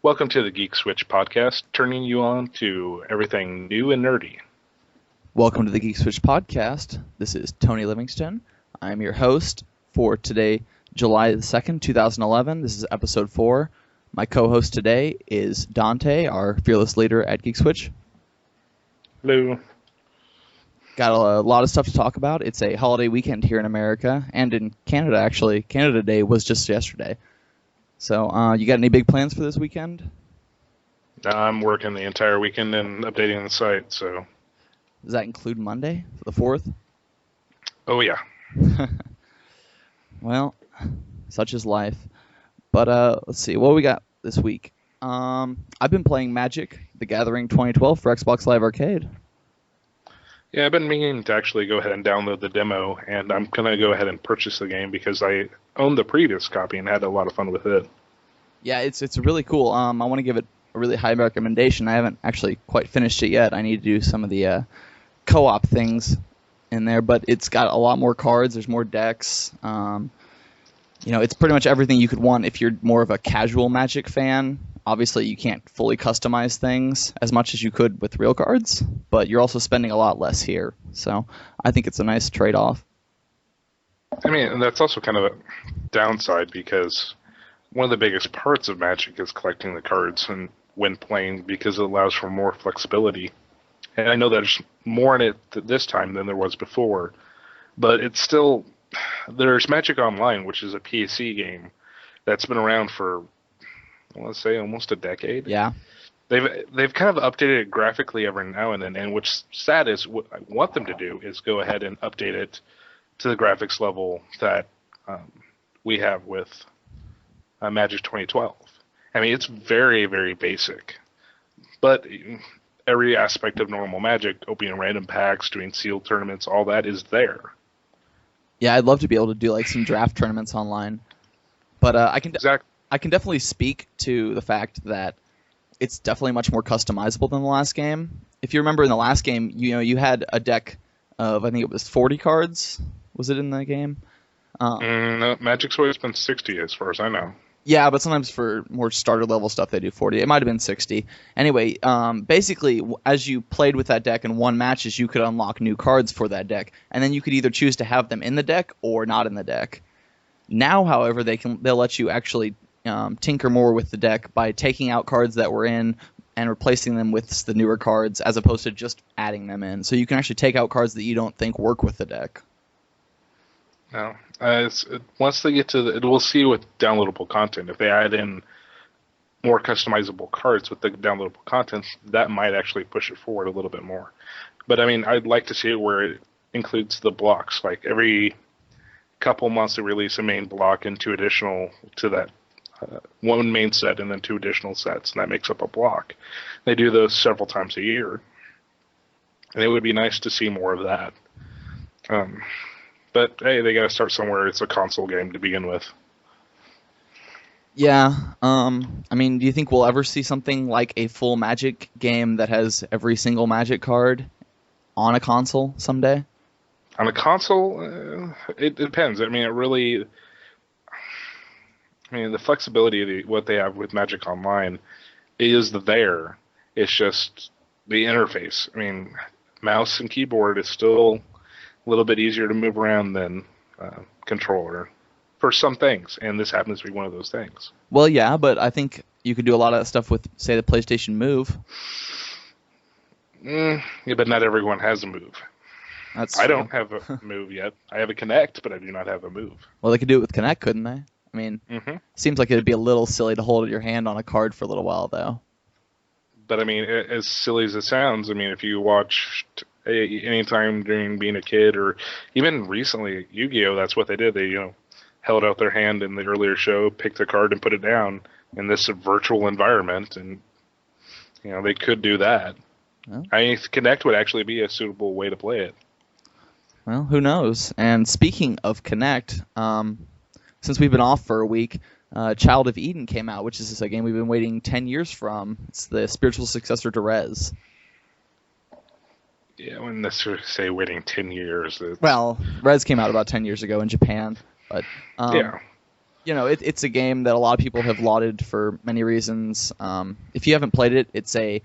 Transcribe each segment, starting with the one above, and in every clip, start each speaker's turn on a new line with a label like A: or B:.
A: Welcome to the Geek Switch podcast, turning you on to everything new and nerdy.
B: Welcome to the Geek Switch podcast. This is Tony Livingston. I'm your host for today, July the 2nd, 2011. This is episode 4. My co-host today is Dante, our fearless leader at Geek Switch.
A: Hello.
B: Got a lot of stuff to talk about. It's a holiday weekend here in America and in Canada, actually. Canada Day was just yesterday. So, you got any big plans for this weekend?
A: I'm working the entire weekend and updating the site, so...
B: Does that include Monday, for the 4th?
A: Oh, yeah.
B: Well, such is life. But, let's see, what we got this week? I've been playing Magic: The Gathering 2012 for Xbox Live Arcade.
A: Yeah, I've been meaning to actually go ahead and download the demo, and I'm going to go ahead and purchase the game because I owned the previous copy and had a lot of fun with it.
B: Yeah, it's really cool. I want to give it a really high recommendation. I haven't actually quite finished it yet. I need to do some of the co-op things in there, but it's got a lot more cards. There's more decks. It's pretty much everything you could want if you're more of a casual Magic fan. Obviously, you can't fully customize things as much as you could with real cards, but you're also spending a lot less here. So I think it's a nice trade-off.
A: I mean, and that's also kind of a downside because one of the biggest parts of Magic is collecting the cards and when playing because it allows for more flexibility. And I know there's more in it this time than there was before, but it's still... There's Magic Online, which is a PC game that's been around for, I want to say, almost a decade.
B: Yeah.
A: They've kind of updated it graphically every now and then, and what's sad is what I want them to do is go ahead and update it to the graphics level that we have with Magic 2012. I mean, it's very, very basic, but every aspect of normal Magic, opening random packs, doing sealed tournaments, all that is there.
B: Yeah, I'd love to be able to do like some draft tournaments online, but I can definitely speak to the fact that it's definitely much more customizable than the last game. If you remember in the last game, you had a deck of, I think it was 40 cards. Was it in the game?
A: No, Magic's always been 60 as far as I know.
B: Yeah, but sometimes for more starter level stuff they do 40. It might have been 60. Anyway, basically, as you played with that deck and won matches, you could unlock new cards for that deck, and then you could either choose to have them in the deck or not in the deck. Now, however, they'll let you actually tinker more with the deck by taking out cards that were in and replacing them with the newer cards, as opposed to just adding them in. So you can actually take out cards that you don't think work with the deck.
A: No, once they get to we'll see with downloadable content. If they add in more customizable cards with the downloadable content, that might actually push it forward a little bit more. But I mean, I'd like to see it where it includes the blocks. Like every couple months, they release a main block and two additional to that one main set, and then two additional sets, and that makes up a block. They do those several times a year, and it would be nice to see more of that. But hey, they got to start somewhere. It's a console game to begin with.
B: Yeah. I mean, do you think we'll ever see something like a full Magic game that has every single Magic card on a console someday?
A: On a console, it depends. I mean, the flexibility of what they have with Magic Online is there. It's just the interface. I mean, mouse and keyboard is still a little bit easier to move around than controller for some things, and this happens to be one of those things.
B: Well, yeah, but I think you could do a lot of stuff with, say, the PlayStation Move.
A: Yeah, but not everyone has a Move.
B: That's
A: I
B: true.
A: don't have a Move yet. I have a Kinect, but I do not have a Move.
B: Well, they could do it with Kinect, couldn't they? I mean, Seems like it'd be a little silly to hold your hand on a card for a little while, though.
A: But I mean, as silly as it sounds, I mean, if you watched anytime during being a kid, or even recently, Yu-Gi-Oh, that's what they did. They, held out their hand in the earlier show, picked a card, and put it down in this virtual environment, and they could do that. Well, I mean, Kinect would actually be a suitable way to play it.
B: Well, who knows? And speaking of Kinect, since we've been off for a week, Child of Eden came out, which is a game we've been waiting 10 years from. It's the spiritual successor to Rez.
A: Yeah, I wouldn't necessarily say waiting 10 years.
B: Well, Rez came out about 10 years ago in Japan, but
A: yeah.
B: It's a game that a lot of people have lauded for many reasons. If you haven't played it, it's a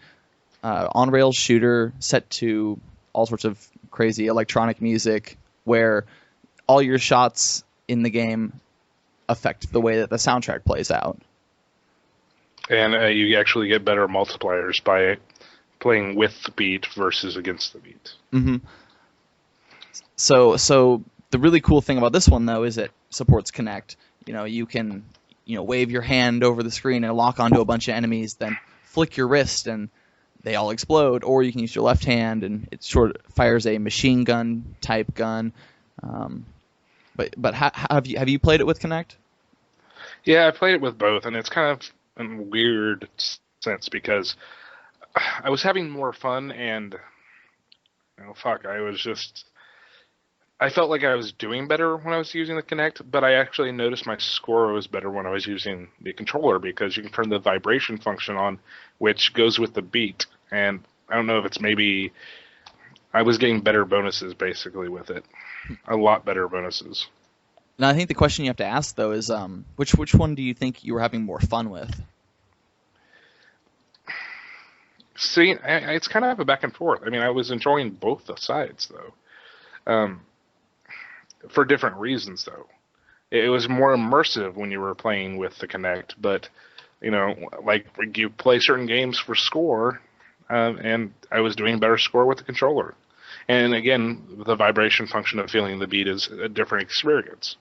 B: on-rails shooter set to all sorts of crazy electronic music where all your shots in the game affect the way that the soundtrack plays out.
A: And you actually get better multipliers by playing with the beat versus against the beat.
B: Mm-hmm. So the really cool thing about this one, though, is it supports Connect. You can wave your hand over the screen and lock onto a bunch of enemies, then flick your wrist and they all explode, or you can use your left hand and it sort of fires a machine gun type gun. But have you played it with Connect?
A: Yeah, I played it with both, and it's kind of in a weird sense because I was having more fun, and I felt like I was doing better when I was using the Kinect, but I actually noticed my score was better when I was using the controller because you can turn the vibration function on, which goes with the beat. And I don't know if it's maybe I was getting better bonuses basically with it, a lot better bonuses.
B: Now I think the question you have to ask though is which one do you think you were having more fun with?
A: See, it's kind of a back and forth. I mean, I was enjoying both the sides though. For different reasons, though. It was more immersive when you were playing with the Kinect, but, like you play certain games for score, and I was doing better score with the controller. And again, the vibration function of feeling the beat is a different experience.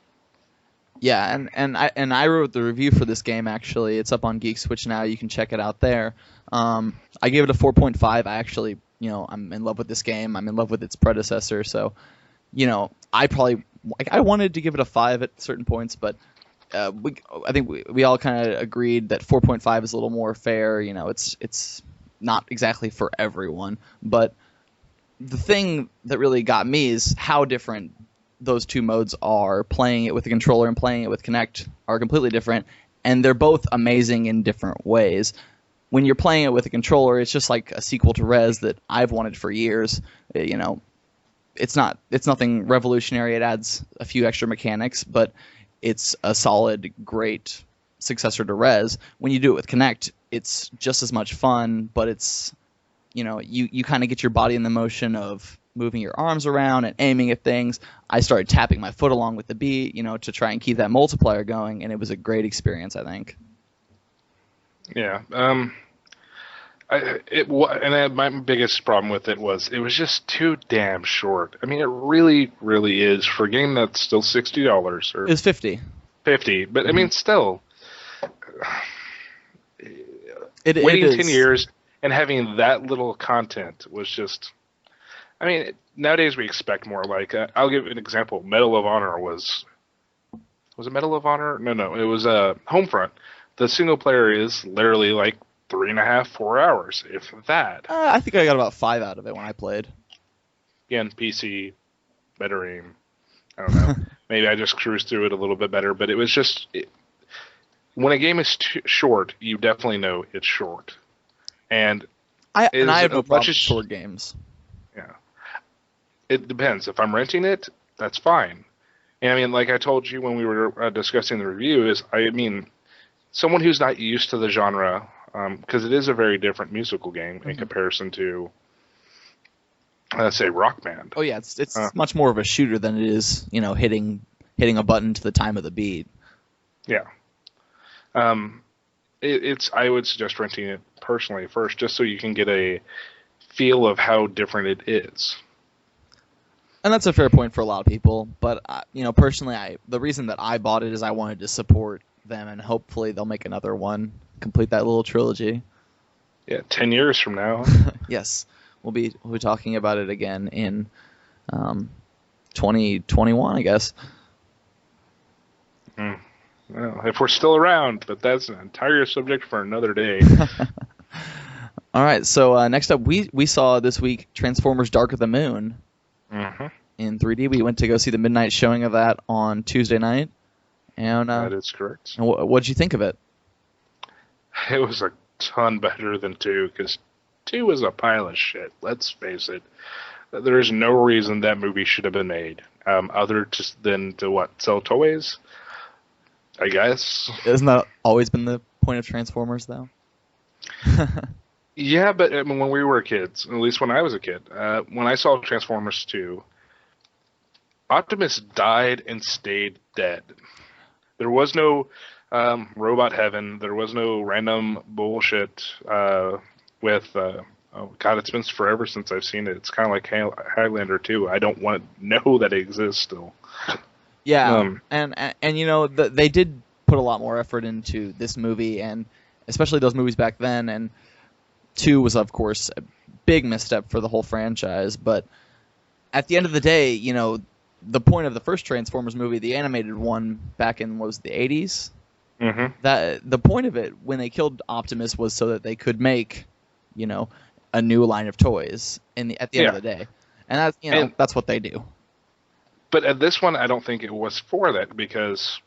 B: Yeah, and I wrote the review for this game actually. It's up on Geek Switch now. You can check it out there. I gave it a 4.5. I actually, I'm in love with this game. I'm in love with its predecessor, so I wanted to give it a 5 at certain points, but I think we all kind of agreed that 4.5 is a little more fair. It's not exactly for everyone, but the thing that really got me is how different those two modes are. Playing it with the controller and playing it with Kinect are completely different, and they're both amazing in different ways. When you're playing it with a controller, it's just like a sequel to Rez that I've wanted for years. It's nothing revolutionary. It adds a few extra mechanics, but it's a solid, great successor to Rez. When you do it with Kinect, it's just as much fun, but it's you kind of get your body in the motion of moving your arms around and aiming at things. I started tapping my foot along with the beat, to try and keep that multiplier going, and it was a great experience, I think.
A: Yeah. My biggest problem with it was just too damn short. I mean, it really, really is for a game that's still $60 or
B: It was 50.
A: 50, but I mean, still,
B: It
A: waiting
B: is.
A: 10 years and having that little content was just. I mean, nowadays we expect more. Like, I'll give an example. Medal of Honor was it Medal of Honor? No, it was Homefront. The single player is literally like 3.5, 4 hours, if that.
B: I think I got about 5 out of it when I played.
A: Again, PC, better aim. I don't know. Maybe I just cruised through it a little bit better, but it was just when a game is short, you definitely know it's short. And
B: I have no problem with short games.
A: Yeah, it depends. If I'm renting it, that's fine. And I mean, like I told you when we were discussing the review, someone who's not used to the genre. Because it is a very different musical game in comparison to, let's say, Rock Band.
B: Oh yeah, it's much more of a shooter than it is, hitting a button to the time of the beat.
A: Yeah. I would suggest renting it personally first, just so you can get a feel of how different it is.
B: And that's a fair point for a lot of people, but personally, the reason that I bought it is I wanted to support them, and hopefully they'll make another one. Complete that little trilogy.
A: Yeah, 10 years from now.
B: Yes, we'll be talking about it again in 2021, I guess.
A: Well, if we're still around, but that's an entire subject for another day.
B: All right, so next up, we saw this week Transformers: Dark of the Moon in 3D. We went to go see the midnight showing of that on Tuesday night. And
A: that is correct.
B: And what did you think of it?
A: It was a ton better than 2, because 2 was a pile of shit. Let's face it. There is no reason that movie should have been made, other than to sell toys. I guess.
B: Isn't that always been the point of Transformers, though?
A: Yeah, but I mean, when we were kids, at least when I was a kid, when I saw Transformers 2, Optimus died and stayed dead. There was no robot heaven. There was no random bullshit with. Oh God, it's been forever since I've seen it. It's kind of like Highlander 2. I don't want to know that it exists still.
B: Yeah, and you know they did put a lot more effort into this movie, and especially those movies back then. And 2 was, of course, a big misstep for the whole franchise. But at the end of the day, you know, the point of the first Transformers movie, the animated one back in, what was it, the 80s?
A: Mm-hmm.
B: That the point of it when they killed Optimus was so that they could make, you know, a new line of toys at the end of the day. And that's, you know, that's what they do.
A: But at this one, I don't think it was for that because,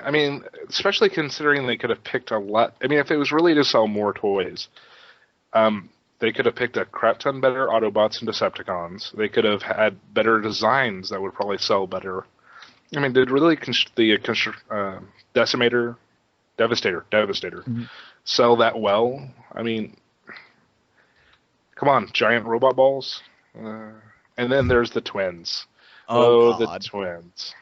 A: I mean, especially considering they could have picked a lot. I mean, if it was really to sell more toys, they could have picked a crap ton better Autobots and Decepticons. They could have had better designs that would probably sell better. I mean, did really Decimator, Devastator,
B: Mm-hmm.
A: sell that well? I mean, come on, giant robot balls. And then there's the twins.
B: Oh,
A: the
B: God.
A: twins.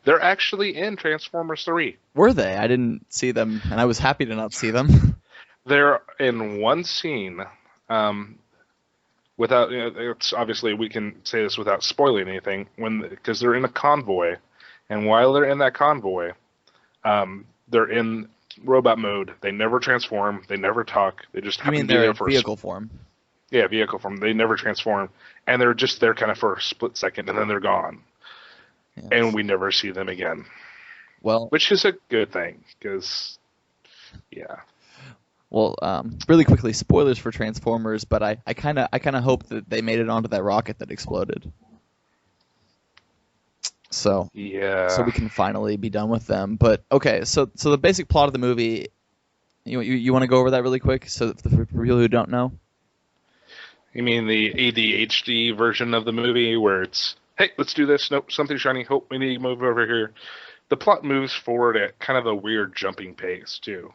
A: They're actually in Transformers 3.
B: Were they? I didn't see them, and I was happy to not see them.
A: They're in one scene. Without, you know, it's obviously we can say this without spoiling anything, because they're in a convoy, and while they're in that convoy, they're in robot mode. They never transform. They never talk. They just
B: You
A: happen
B: mean
A: to be
B: they're
A: there
B: in
A: for
B: vehicle form?
A: Yeah, vehicle form. They never transform, and they're just there kind of for a split second, and then they're gone,
B: Yes.
A: and we never see them again.
B: Well,
A: Which is a good thing, because, yeah.
B: well, really quickly, spoilers for Transformers, but I kind of hope that they made it onto that rocket that exploded. So
A: Yeah.
B: we can finally be done with them. But okay, so the basic plot of the movie, you want to go over that really quick, so for people who don't know.
A: You mean the ADHD version of the movie where it's, hey, let's do this. Nope, something shiny. Hope we need to move over here. The plot moves forward at kind of a weird jumping pace, too.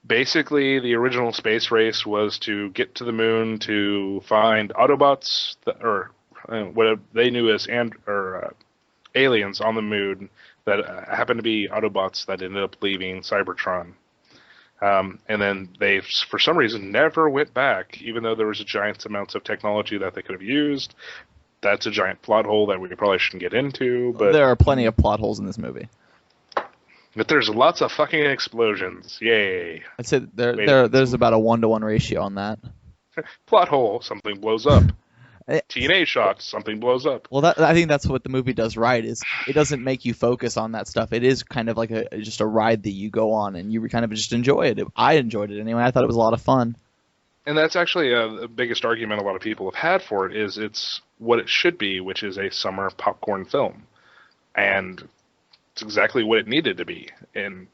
A: Basically, the original space race was to get to the moon to find Autobots, or what they knew as aliens on the moon that happened to be Autobots that ended up leaving Cybertron. And then they, for some reason, never went back, even though there was a giant amounts of technology that they could have used. That's a giant plot hole that we probably shouldn't get into. But
B: There are plenty of plot holes in this movie.
A: But there's lots of fucking explosions. Yay.
B: I'd say there's about a 1-to-1 ratio on that.
A: Plot hole, something blows up.
B: Eh,
A: TNA shot, something blows up.
B: Well, I think that's what the movie does right. Is it doesn't make you focus on that stuff. It is kind of like just a ride that you go on, and you kind of just enjoy it. I enjoyed it anyway. I thought it was a lot of fun.
A: And that's actually the biggest argument a lot of people have had for it, is it's what it should be, which is a summer popcorn film. And it's exactly what it needed to be. And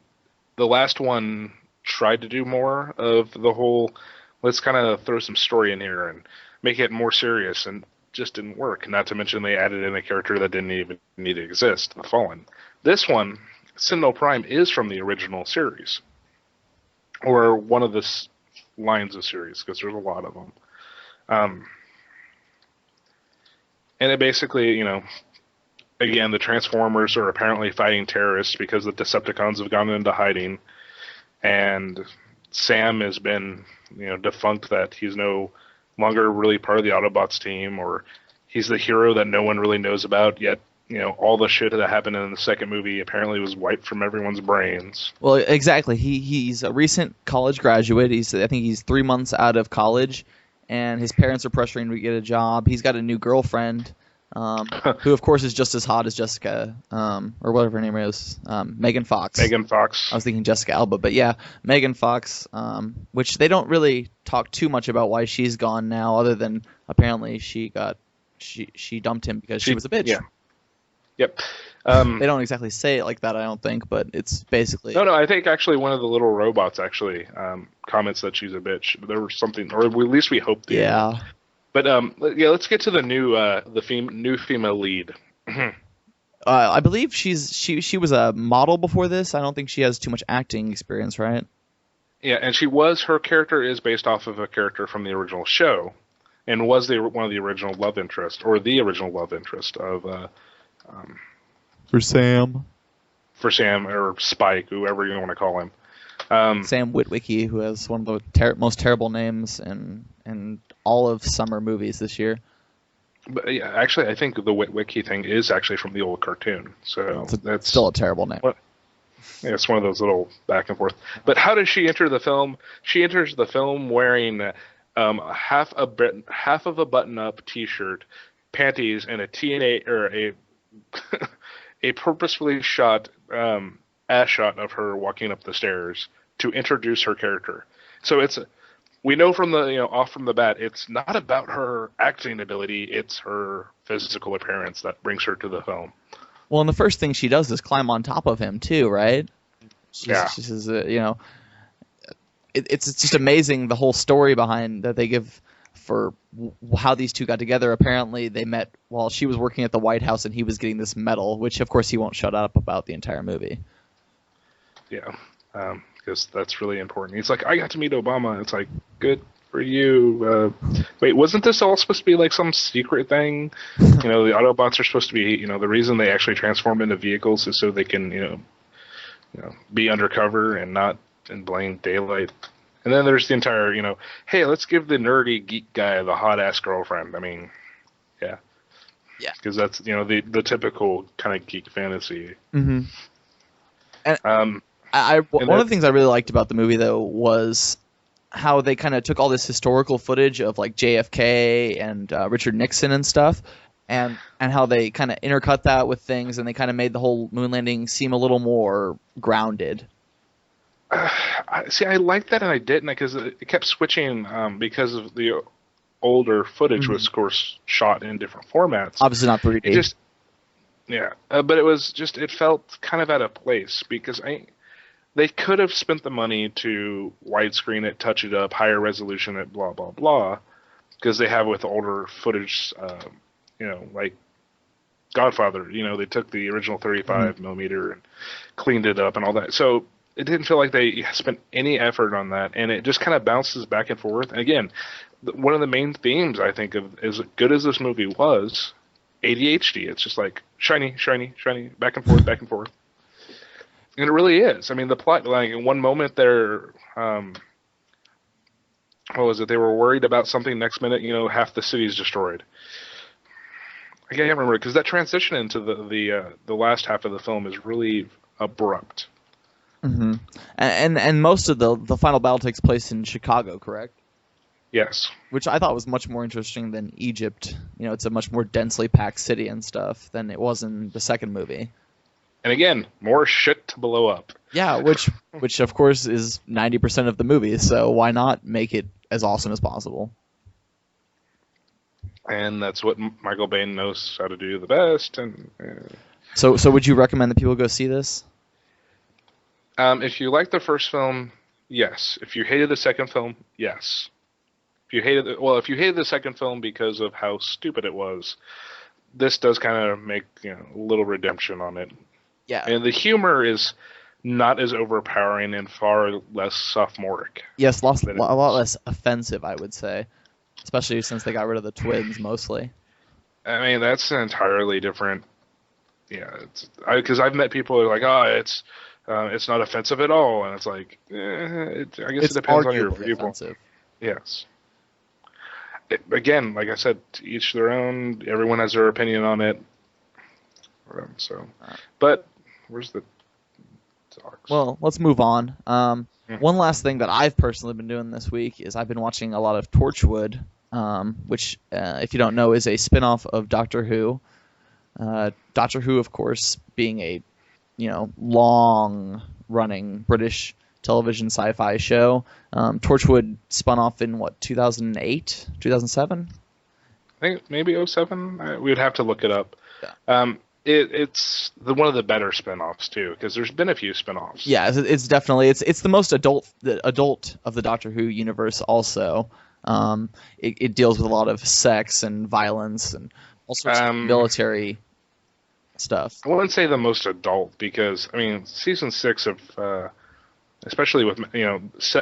A: the last one tried to do more of the whole, let's kind of throw some story in here and make it more serious, and just didn't work. Not to mention they added in a character that didn't even need to exist, the Fallen. This one, Sentinel Prime, is from the original series. Or one of the lines of series, because there's a lot of them. And it basically, again, the Transformers are apparently fighting terrorists because the Decepticons have gone into hiding. And Sam has been, defunct, that he's no longer really part of the Autobots team, or he's the hero that no one really knows about, yet all the shit that happened in the second movie apparently was wiped from everyone's brains.
B: Well, exactly. He's a recent college graduate. I think he's 3 months out of college, and his parents are pressuring him to get a job. He's got a new girlfriend, who of course is just as hot as Jessica, or whatever her name is, Megan Fox.
A: Megan Fox.
B: I was thinking Jessica Alba, but yeah, Megan Fox, which they don't really talk too much about why she's gone now, other than apparently she dumped him because she was a bitch.
A: Yeah. Yep.
B: They don't exactly say it like that, I don't think, but it's basically...
A: No, I think actually one of the little robots actually comments that she's a bitch. There was something, or at least we hope they
B: Yeah.
A: But let's get to the new new female lead.
B: I believe she was a model before this. I don't think she has too much acting experience, right?
A: Yeah, and her character is based off of a character from the original show, and was one of the original love interest, or the original love interest of
B: For Sam.
A: for Sam or Spike, whoever you want to call him.
B: Sam Witwicky, who has one of the most terrible names in all of summer movies this year.
A: But yeah, actually, I think the Witwicky thing is actually from the old cartoon, so that's
B: still a terrible name.
A: Yeah, it's one of those little back and forth. But how does she enter the film? She enters the film wearing half of a button-up T-shirt, panties, and a TNA or a a purposefully shot ass shot of her walking up the stairs to introduce her character. So we know from the off from the bat, it's not about her acting ability; it's her physical appearance that brings her to the film.
B: Well, and the first thing she does is climb on top of him too, right? She says, it's just amazing the whole story behind that they give for how these two got together. Apparently, they met while she was working at the White House and he was getting this medal, which of course he won't shut up about the entire movie.
A: Yeah, because that's really important. He's like, I got to meet Obama. It's like, good for you. Wait, wasn't this all supposed to be like some secret thing? The Autobots are supposed to be, the reason they actually transform into vehicles is so they can, be undercover and not in plain daylight. And then there's the entire, hey, let's give the nerdy geek guy the hot ass girlfriend. I mean, yeah, because that's the typical kind of geek fantasy.
B: Mm-hmm. And one of the things I really liked about the movie though was how they kind of took all this historical footage of like JFK and Richard Nixon and stuff, and how they kind of intercut that with things, and they kind of made the whole moon landing seem a little more grounded.
A: I liked that, and I didn't, because it kept switching because of the older footage was, of course, shot in different formats.
B: Obviously not 3D.
A: But it felt kind of out of place, because they could have spent the money to widescreen it, touch it up, higher resolution it, blah, blah, blah, because they have with older footage, like Godfather, they took the original 35 millimeter and cleaned it up and all that. So it didn't feel like they spent any effort on that, and it just kind of bounces back and forth. And again, one of the main themes, I think, of as good as this movie was, ADHD. It's just like shiny, shiny, shiny, back and forth, back and forth. And it really is. I mean, the plot, like, in one moment they're, what was it? They were worried about something. Next minute, half the city's destroyed. I can't remember, because that transition into the last half of the film is really abrupt.
B: Mm-hmm. And most of the final battle takes place in Chicago, correct?
A: Yes.
B: Which I thought was much more interesting than Egypt. It's a much more densely packed city and stuff than it was in the second movie.
A: And again, more shit to blow up. Yeah,
B: which of course is 90% of the movie, so why not make it as awesome as possible?
A: And that's what Michael Bay knows how to do the best. And
B: So would you recommend that people go see this?
A: If you liked the first film, yes. If you hated the second film, yes. If you hated the second film because of how stupid it was, this does kind of make a little redemption on it.
B: Yeah.
A: And the humor is not as overpowering and far less sophomoric.
B: Yes, a lot less offensive, I would say. Especially since they got rid of the twins, mostly.
A: I mean, that's an entirely different... Yeah, because I've met people who are like, it's not offensive at all, and it's like, I guess it depends on your viewpoint. Offensive. Yes. Again, like I said, to each their own. Everyone has their opinion on it. But where's the docs?
B: Well, let's move on. One last thing that I've personally been doing this week is I've been watching a lot of Torchwood, which, if you don't know, is a spin-off of Doctor Who. Doctor Who, of course, being a long-running British television sci-fi show. Torchwood spun off in 2008, 2007?
A: I think maybe 2007. We'd have to look it up.
B: Yeah.
A: It's one of the better spin-offs too, because there's been a few spin-offs.
B: Yeah, it's definitely it's the most adult of the Doctor Who universe. Also, it deals with a lot of sex and violence and all sorts of military stuff.
A: I wouldn't say the most adult because I mean season 6 of especially with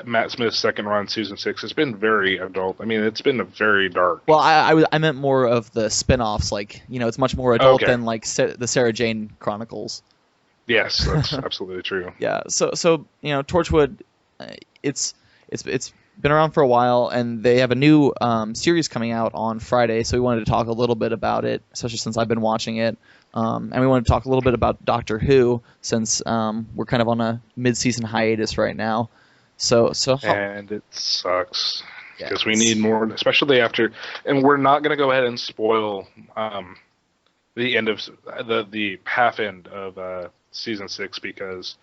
A: Matt Smith's second run, season 6 has been very adult. I mean it's been a very dark.
B: Well, I meant more of the spin-offs, like it's much more adult than like the Sarah Jane Chronicles.
A: Yes, that's absolutely true.
B: Yeah, so Torchwood, it's been around for a while, and they have a new series coming out on Friday. So we wanted to talk a little bit about it, especially since I've been watching it, and we wanted to talk a little bit about Doctor Who since we're kind of on a mid-season hiatus right now.
A: And it sucks because we need more, especially after. And we're not going to go ahead and spoil the end of the half end of season 6 because.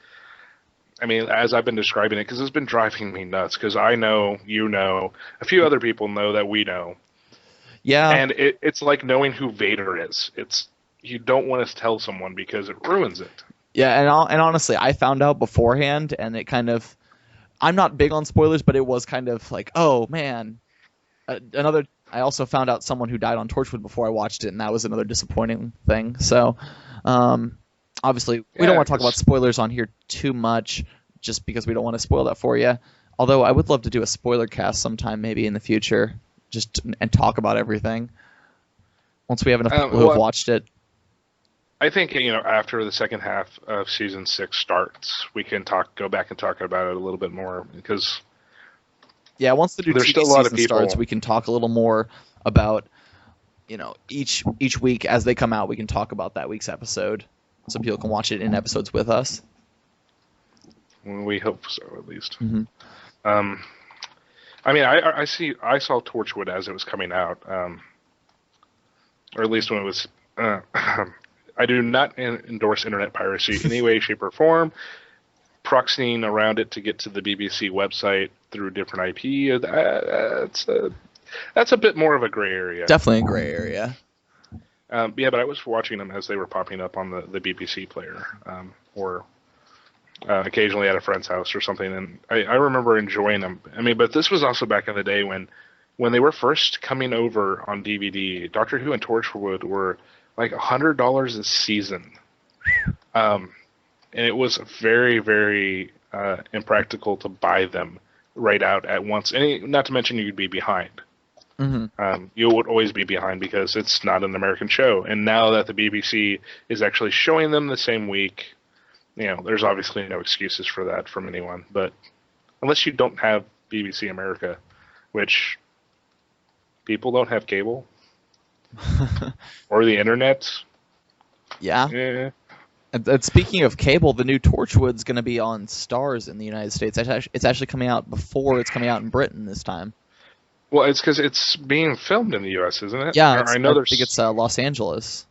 A: I mean, as I've been describing it, because it's been driving me nuts, because I know, a few other people know that we know.
B: Yeah.
A: And it's like knowing who Vader is. You don't want to tell someone because it ruins it. Yeah,
B: and honestly, I found out beforehand, and it kind of... I'm not big on spoilers, but it was kind of like, oh, man. I also found out someone who died on Torchwood before I watched it, and that was another disappointing thing. So... obviously, we don't want to talk about spoilers on here too much, just because we don't want to spoil that for you. Although I would love to do a spoiler cast sometime, maybe in the future, and talk about everything once we have enough people who have watched it.
A: I think after the second half of season 6 starts, we can go back and talk about it a little bit more because
B: once the new TV season starts, we can talk a little more about each week as they come out. We can talk about that week's episode. So people can watch it in episodes with us.
A: We hope so, at least.
B: Mm-hmm.
A: I mean, I saw Torchwood as it was coming out, or at least when it was. I do not endorse internet piracy in any way, shape, or form. Proxying around it to get to the BBC website through different IP, that's a bit more of a gray area.
B: Definitely a gray area.
A: But I was watching them as they were popping up on the BBC player, or occasionally at a friend's house or something, and I remember enjoying them. I mean, but this was also back in the day when they were first coming over on DVD. Doctor Who and Torchwood were like $100 a season, and it was very, very impractical to buy them right out at once. Not to mention you'd be behind.
B: Mm-hmm.
A: You would always be behind because it's not an American show. And now that the BBC is actually showing them the same week, there's obviously no excuses for that from anyone. But unless you don't have BBC America, which people don't have cable or the internet.
B: Yeah. And speaking of cable, the new Torchwood's going to be on Starz in the United States. It's actually coming out before it's coming out in Britain this time.
A: Well, it's because it's being filmed in the U.S., isn't it?
B: Yeah, I think it's Los Angeles.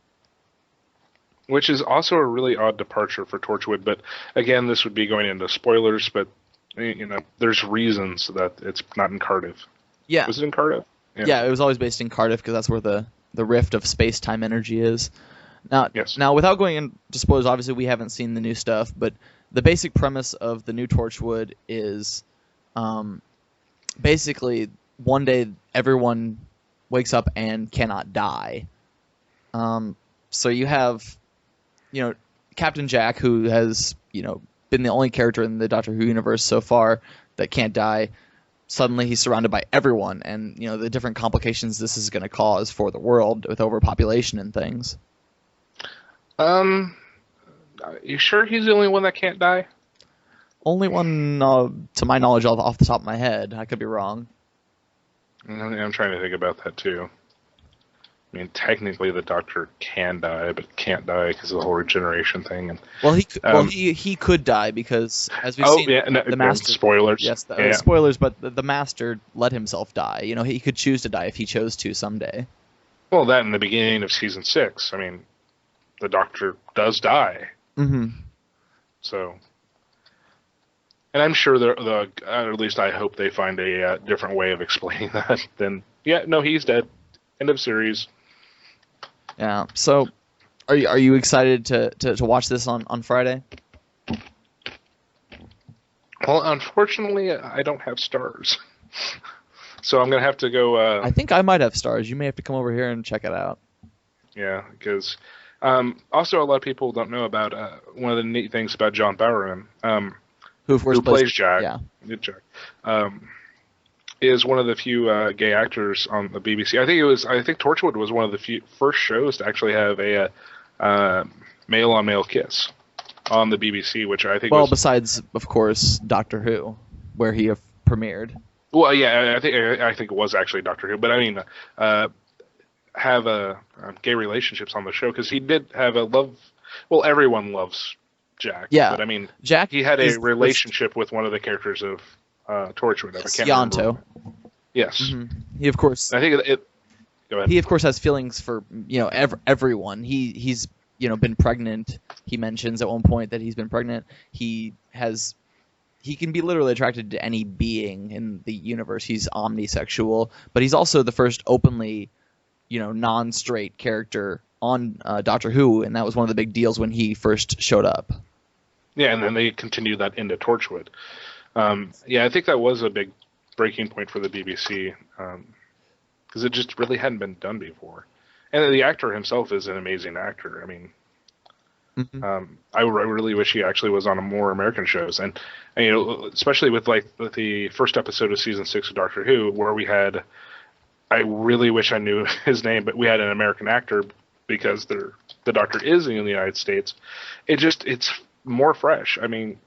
A: Which is also a really odd departure for Torchwood, but again, this would be going into spoilers, but there's reasons that it's not in Cardiff.
B: Yeah.
A: Was it in Cardiff?
B: Yeah, it was always based in Cardiff because that's where the rift of space-time energy is. Now, without going into spoilers, obviously we haven't seen the new stuff, but the basic premise of the new Torchwood is basically one day everyone wakes up and cannot die. So you have, Captain Jack, who has, been the only character in the Doctor Who universe so far that can't die. Suddenly he's surrounded by everyone, and, the different complications this is going to cause for the world with overpopulation and things.
A: You sure he's the only one that can't die?
B: Only one, to my knowledge, off the top of my head. I could be wrong.
A: I'm trying to think about that too. I mean, technically the Doctor can die, but can't die because of the whole regeneration thing. And
B: he could die because, as we've seen, the Master.
A: Spoilers.
B: Yes, spoilers. But the Master let himself die. He could choose to die if he chose to someday.
A: Well, that in the beginning of season 6. I mean, the Doctor does die.
B: Mm-hmm.
A: So. And I'm sure or at least I hope they find a different way of explaining that than, he's dead. End of series.
B: Yeah. So, are you excited to watch this on Friday?
A: Well, unfortunately, I don't have Starz. So I'm going to have to go...
B: I think I might have Starz. You may have to come over here and check it out.
A: Yeah, because Also, a lot of people don't know about one of the neat things about John Bowerman,
B: Who of course
A: who plays Jack.
B: yeah.
A: Jack. Is one of the few gay actors on the BBC. I think Torchwood was one of the first shows to actually have a male on male kiss on the BBC, which I think
B: Well,
A: was
B: besides of course Doctor Who, where he premiered.
A: well, yeah, I think it was actually Doctor Who, but I mean, have gay relationships on the show because he did have a love. Well, everyone loves Jack,
B: Yeah,
A: but I mean,
B: Jack
A: he had
B: is
A: a relationship with one of the characters of Torchwood. I can't remember. Yes.
B: He of course.
A: I think it. Go ahead.
B: He of course has feelings for everyone. He's been pregnant. He mentions at one point that he's been pregnant. He can be literally attracted to any being in the universe. He's omnisexual, but he's also the first openly, non-straight character on Doctor Who, and that was one of the big deals when he first showed up.
A: Yeah, and then they continued that into Torchwood. I think that was a big breaking point for the BBC because it just really hadn't been done before. And the actor himself is an amazing actor. I mean, I really wish he actually was on more American shows, and especially with the first episode of season 6 of Doctor Who, where we had. I really wish I knew his name, but we had an American actor because the Doctor is in the United States. It's more fresh. I mean,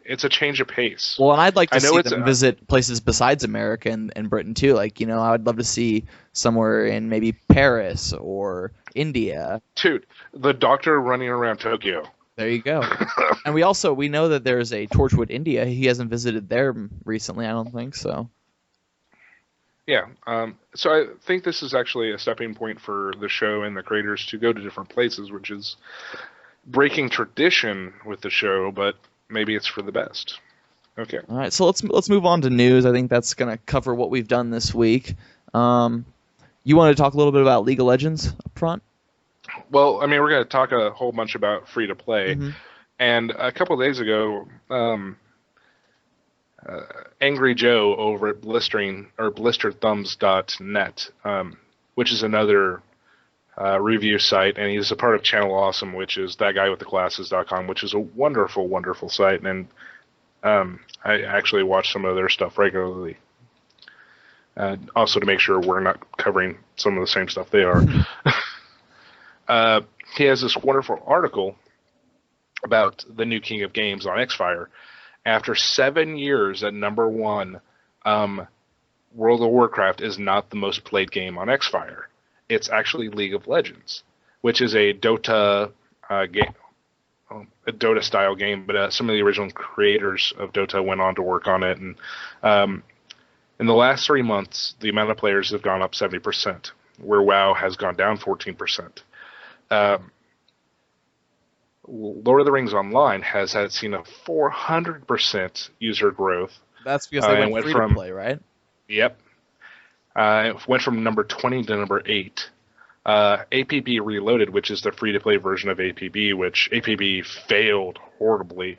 A: it's a change of pace.
B: Well, and I'd like to see them visit places besides America and Britain too. Like, I would love to see somewhere in maybe Paris or India.
A: Dude, the Doctor running around Tokyo.
B: There you go. And we know that there's a Torchwood India. He hasn't visited there recently, I don't think so.
A: Yeah. So I think this is actually a stepping point for the show and the creators to go to different places, which is breaking tradition with the show, but maybe it's for the best. Okay.
B: All right, so let's move on to news. I think that's going to cover what we've done this week. You want to talk a little bit about League of Legends up front?
A: Well, I mean, we're going to talk a whole bunch about free-to-play. And a couple of days ago, Angry Joe over at blisteredthumbs.net, which is another review site, and he's a part of Channel Awesome, which is thatguywiththeglasses.com, which is a wonderful, wonderful site, and I actually watch some of their stuff regularly. Also to make sure we're not covering some of the same stuff they are. He has this wonderful article about the new king of games on Xfire. After 7 years at number 1, World of Warcraft is not the most played game on Xfire. It's actually League of Legends, which is a Dota game, a Dota style game. But some of the original creators of Dota went on to work on it, and in the last 3 months, the amount of players have gone up 70%, where WoW has gone down 14%. Lord of the Rings Online has seen a 400% user growth.
B: That's because they went free to play, right?
A: Yep. It went from number 20 to number 8. APB Reloaded, which is the free-to-play version of APB, which APB failed horribly.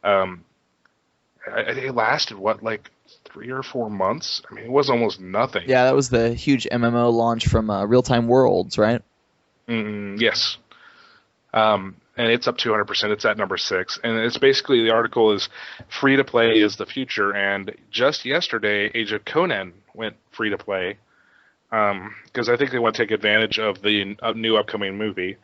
A: It lasted, 3 or 4 months? I mean, it was almost nothing.
B: Yeah, that was the huge MMO launch from Real Time Worlds, right?
A: Yes. And it's up 200%. It's at number 6. And it's basically, the article is free-to-play is the future. And just yesterday, Age of Conan went free-to-play because I think they want to take advantage of the new upcoming movie.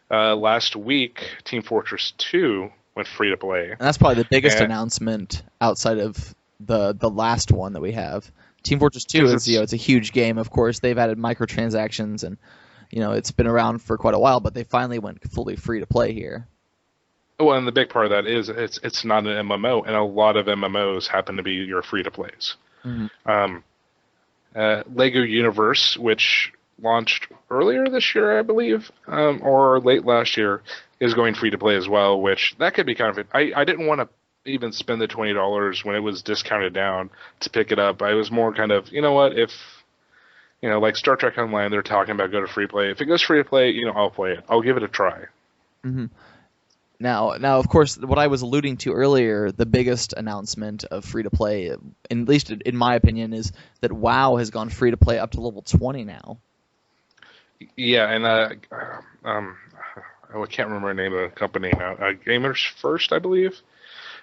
A: Last week, Team Fortress 2 went free-to-play. And
B: that's probably the biggest announcement outside of the last one that we have. Team Fortress 2 is, it's a huge game, of course. They've added microtransactions and it's been around for quite a while, but they finally went fully free to play here.
A: Well, and the big part of that is it's not an MMO, and a lot of MMOs happen to be your free to plays. Lego Universe, which launched earlier this year, I believe, or late last year, is going free to play as well. Which that could be kind of. I didn't want to even spend the $20 when it was discounted down to pick it up. I was more kind of, what if. Like Star Trek Online, they're talking about go to free play. If it goes free to play, I'll play it. I'll give it a try.
B: Now, of course, what I was alluding to earlier, the biggest announcement of free to play, at least in my opinion, is that WoW has gone free to play up to level 20 now.
A: Yeah, and um, I can't remember the name of the company now. Gamers First, I believe.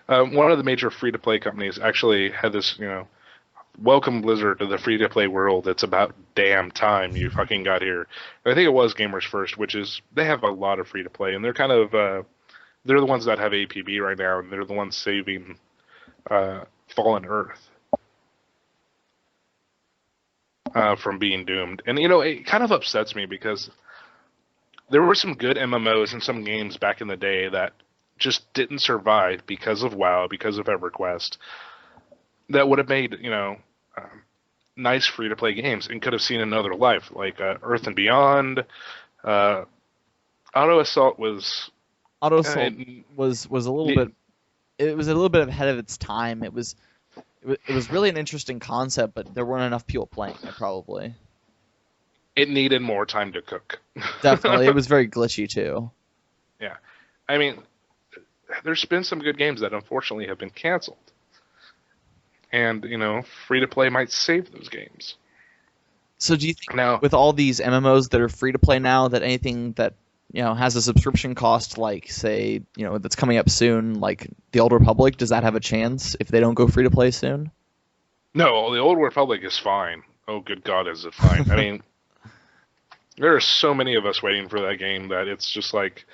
A: One of the major free-to-play companies actually had this, welcome Blizzard to the free-to-play world. It's about damn time you fucking got here. I think it was Gamers First, which is they have a lot of free-to-play, and they're kind of they're the ones that have APB right now, and they're the ones saving Fallen Earth from being doomed. And it kind of upsets me because there were some good MMOs and some games back in the day that just didn't survive because of WoW, because of EverQuest, that would have made, nice free to play games and could have seen another life, like Earth and Beyond. Uh, Auto Assault was.
B: Auto Assault was a little bit. It was a little bit ahead of its time. It was really an interesting concept, but there weren't enough people playing it. Probably.
A: It needed more time to cook.
B: Definitely, it was very glitchy too.
A: Yeah, I mean, there's been some good games that unfortunately have been canceled. And, free to play might save those games.
B: So do you think
A: now,
B: with all these MMOs that are free to play now, that anything that has a subscription cost, like say that's coming up soon, like the Old Republic, does that have a chance if they don't go free to play soon?
A: No, the Old Republic is fine. Oh, good God, is it fine? I mean, there are so many of us waiting for that game that it's just like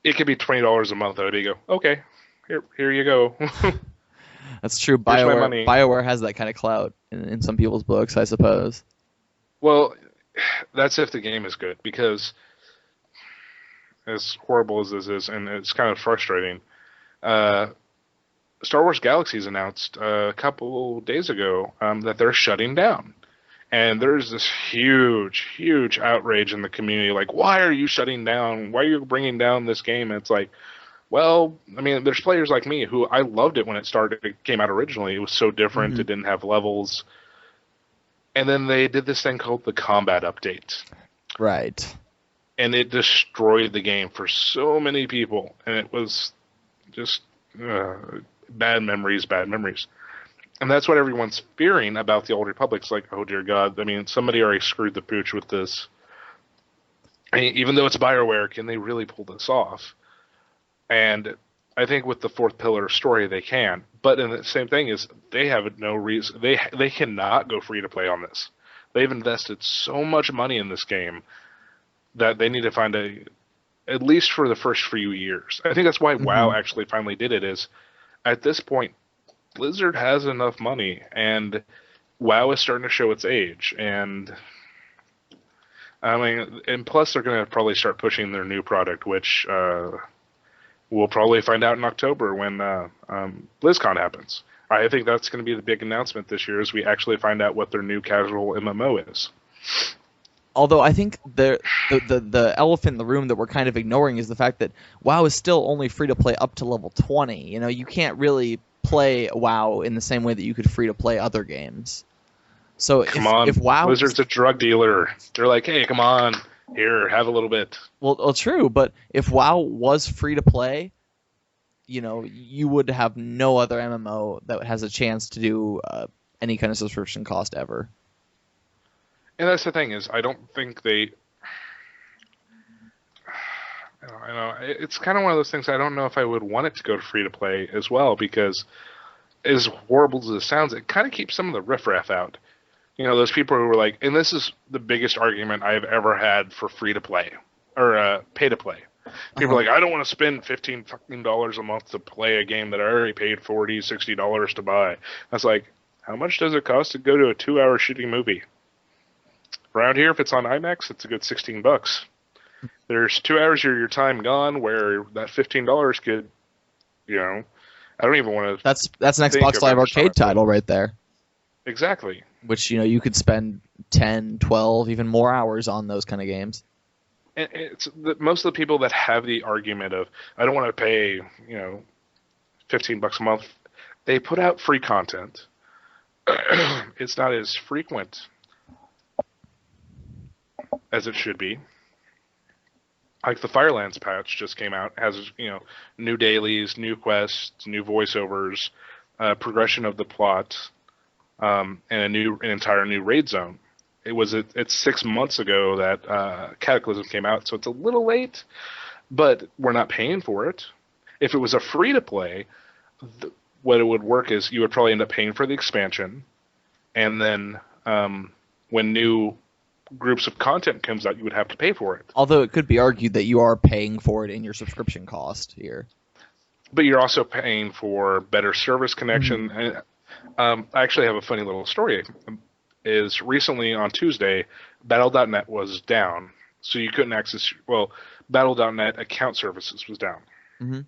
A: it could be $20 a month. I'd go, okay, here you go.
B: That's true. BioWare has that kind of clout in some people's books, I suppose.
A: Well, that's if the game is good, because as horrible as this is, and it's kind of frustrating, Star Wars Galaxies announced a couple days ago that they're shutting down. And there's this huge, huge outrage in the community. Like, why are you shutting down? Why are you bringing down this game? And it's like, well, I mean, there's players like me who I loved it when it came out originally. It was so different. Mm-hmm. It didn't have levels. And then they did this thing called the combat update.
B: Right.
A: And it destroyed the game for so many people. And it was just bad memories. And that's what everyone's fearing about the Old Republic. It's like, oh, dear God. I mean, somebody already screwed the pooch with this. I mean, even though it's BioWare, can they really pull this off? And I think with the Fourth Pillar story, they can. But in the same thing is, they have no reason. They cannot go free to play on this. They've invested so much money in this game that they need to find at least for the first few years. I think that's why WoW actually finally did it, is at this point, Blizzard has enough money, and WoW is starting to show its age. And I mean, and plus they're going to probably start pushing their new product, which we'll probably find out in October when BlizzCon happens. I think that's going to be the big announcement this year, as we actually find out what their new casual MMO is.
B: Although I think the elephant in the room that we're kind of ignoring is the fact that WoW is still only free to play up to level 20. You can't really play WoW in the same way that you could free to play other games. So if WoW,
A: Blizzard's a drug dealer. They're like, hey, come on, here, have a little bit.
B: Well, true, but if WoW was free to play, you would have no other MMO that has a chance to do any kind of subscription cost ever.
A: And that's the thing, is I don't think they... I know, it's kind of one of those things. I don't know if I would want it to go to free to play as well, because as horrible as it sounds, it kind of keeps some of the riffraff out. Those people who were like, and this is the biggest argument I've ever had for free to play or pay to play. People are like, I don't want to spend $15 a month to play a game that I already paid $40, $60 to buy. That's like, how much does it cost to go to a 2-hour shooting movie? Around here, if it's on IMAX, it's a good $16. There's 2 hours of your time gone, where that $15 could, I don't even want to.
B: That's an Xbox Live Arcade title right there.
A: Exactly.
B: Which you could spend 10, 12, even more hours on those kind of games.
A: And most of the people that have the argument of, I don't want to pay $15 a month, they put out free content. It's not as frequent as it should be. Like the Firelands patch just came out, has new dailies, new quests, new voiceovers, progression of the plot, and an entire new raid zone. It's 6 months ago that Cataclysm came out, so it's a little late, but we're not paying for it. If it was a free to play, what it would work is you would probably end up paying for the expansion, and then when new groups of content comes out, you would have to pay for it.
B: Although it could be argued that you are paying for it in your subscription cost here.
A: But you're also paying for better service connection. And, I actually have a funny little story. Is recently on Tuesday, Battle.net was down, so you couldn't access. Well, Battle.net account services was down.
B: Mm-hmm.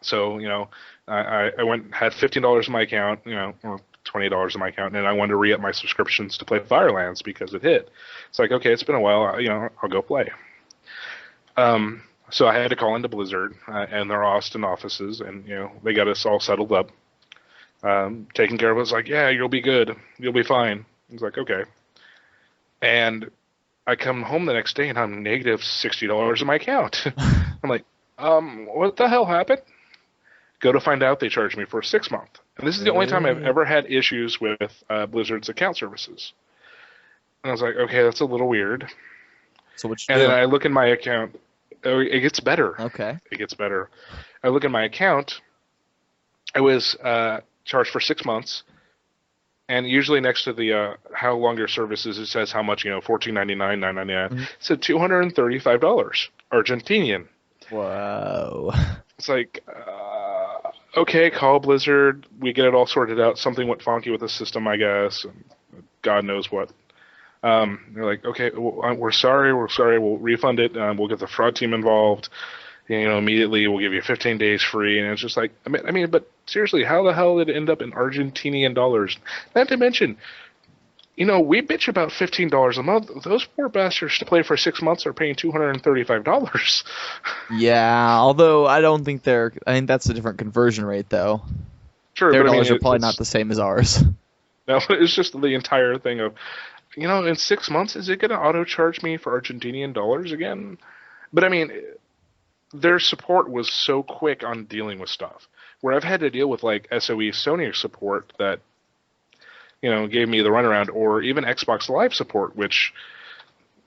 A: So I went had $15 in my account, or $20 in my account, and I wanted to re-up my subscriptions to play Firelands because it hit. It's like, okay, it's been a while, I'll go play. So I had to call into Blizzard and their Austin offices, and they got us all settled up, taken care of. Us like, yeah, you'll be good, you'll be fine. I was like, okay. And I come home the next day and I'm negative $60 in my account. I'm like, what the hell happened? Go to find out, they charged me for a 6-month. And this is the only time I've ever had issues with Blizzard's account services. And I was like, okay, that's a little weird.
B: So what you
A: And
B: do?
A: then I look in my account. Oh, it gets better.
B: Okay.
A: It gets better. I look in my account. I was charged for 6 months. And usually next to the how long your service is, it says how much, $14.99, $9.99. It said $235 Argentinian.
B: Whoa.
A: It's like, okay, call Blizzard. We get it all sorted out. Something went funky with the system, I guess. And God knows what. They're like, okay, we're sorry. We'll refund it. We'll get the fraud team involved. Immediately we'll give you 15 days free. And it's just like, I mean, but seriously, how the hell did it end up in Argentinian dollars? Not to mention, we bitch about $15 a month. Those poor bastards to play for 6 months are paying $235.
B: Yeah, although I think that's a different conversion rate, though.
A: Sure,
B: Their
A: but
B: dollars are probably not the same as ours.
A: No, it's just the entire thing of, in 6 months, is it going to auto charge me for Argentinian dollars again? But I mean, their support was so quick on dealing with stuff. Where I've had to deal with like SOE Sony support that, gave me the runaround, or even Xbox Live support, which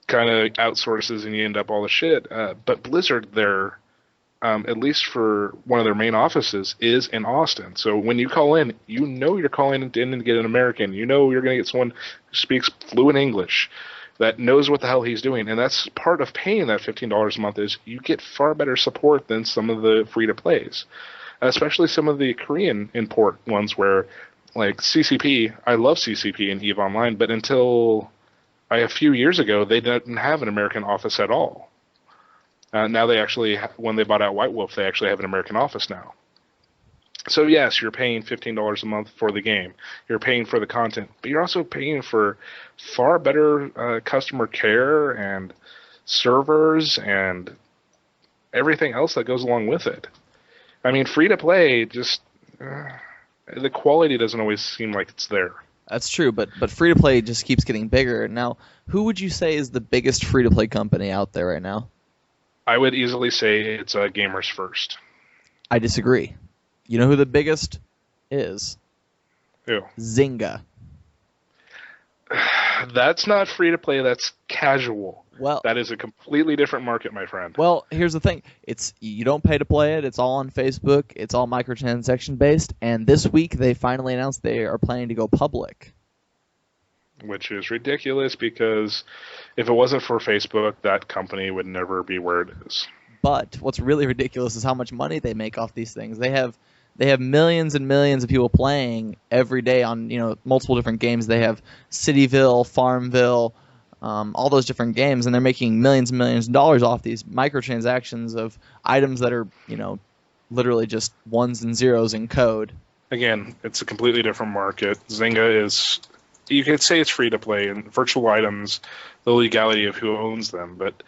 A: kind of outsources and you end up all the shit. But Blizzard, at least for one of their main offices, is in Austin. So when you call in, you're calling in to get an American. You're going to get someone who speaks fluent English, that knows what the hell he's doing. And that's part of paying that $15 a month, is you get far better support than some of the free-to-plays, especially some of the Korean import ones where, like CCP, I love CCP and EVE Online, but until a few years ago, they didn't have an American office at all. Now they actually, when they bought out White Wolf, they actually have an American office now. So yes, you're paying $15 a month for the game. You're paying for the content, but you're also paying for far better customer care and servers and everything else that goes along with it. I mean, free to play, just the quality doesn't always seem like it's there.
B: That's true, but free to play just keeps getting bigger. Now, who would you say is the biggest free to play company out there right now?
A: I would easily say it's Gamers First.
B: I disagree. You know who the biggest is?
A: Who?
B: Zynga.
A: That's not free to play. That's casual.
B: Well,
A: that is a completely different market, my friend.
B: Well, here's the thing. You don't pay to play it. It's all on Facebook. It's all microtransaction based. And this week they finally announced they are planning to go public.
A: Which is ridiculous, because if it wasn't for Facebook, that company would never be where it is.
B: But what's really ridiculous is how much money they make off these things. They have millions and millions of people playing every day on multiple different games. They have Cityville, Farmville, all those different games, and they're making millions and millions of dollars off these microtransactions of items that are literally just ones and zeros in code.
A: Again, it's a completely different market. Zynga is, you could say it's free to play, and virtual items, the legality of who owns them, but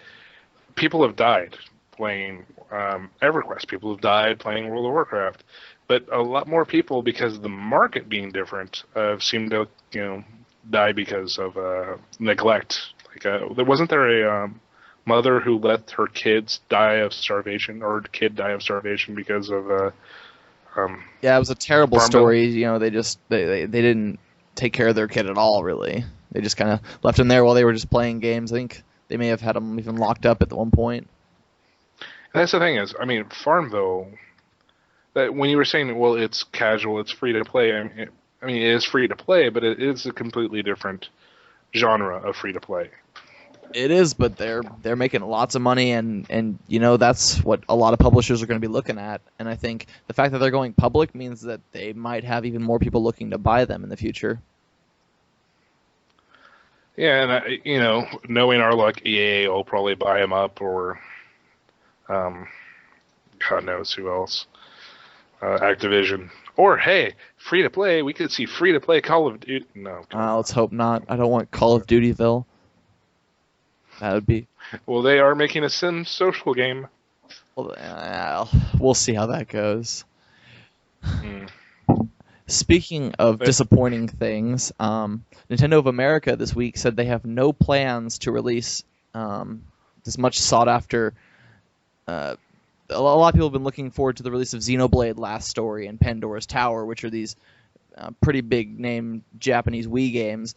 A: people have died playing EverQuest. People have died playing World of Warcraft. But a lot more people, because of the market being different, seem to die because of neglect. Like, wasn't there a mother who let her kids die of starvation, or kid die of starvation because of
B: yeah, it was a terrible
A: Farmville?
B: story. They didn't take care of their kid at all, really. They just kind of left him there while they were just playing games. I think they may have had him even locked up at one point.
A: And that's the thing is, I mean, Farmville. That when you were saying, well, it's casual, it's free to play. I mean, it is free to play, but it is a completely different genre of free to play.
B: It is, but they're making lots of money, and you know that's what a lot of publishers are going to be looking at. And I think the fact that they're going public means that they might have even more people looking to buy them in the future.
A: Yeah, and you know, knowing our luck, EA will probably buy them up, or God knows who else. Activision. Or, hey, free to play. We could see free to play Call of Duty. No.
B: Let's hope not. I don't want Call of Dutyville. That would be.
A: Well, they are making a Sim social game.
B: Well, we'll see how that goes.
A: Mm.
B: Speaking of disappointing things, Nintendo of America this week said they have no plans to release this much sought after. A lot of people have been looking forward to the release of Xenoblade Last Story and Pandora's Tower, which are these pretty big name Japanese Wii games.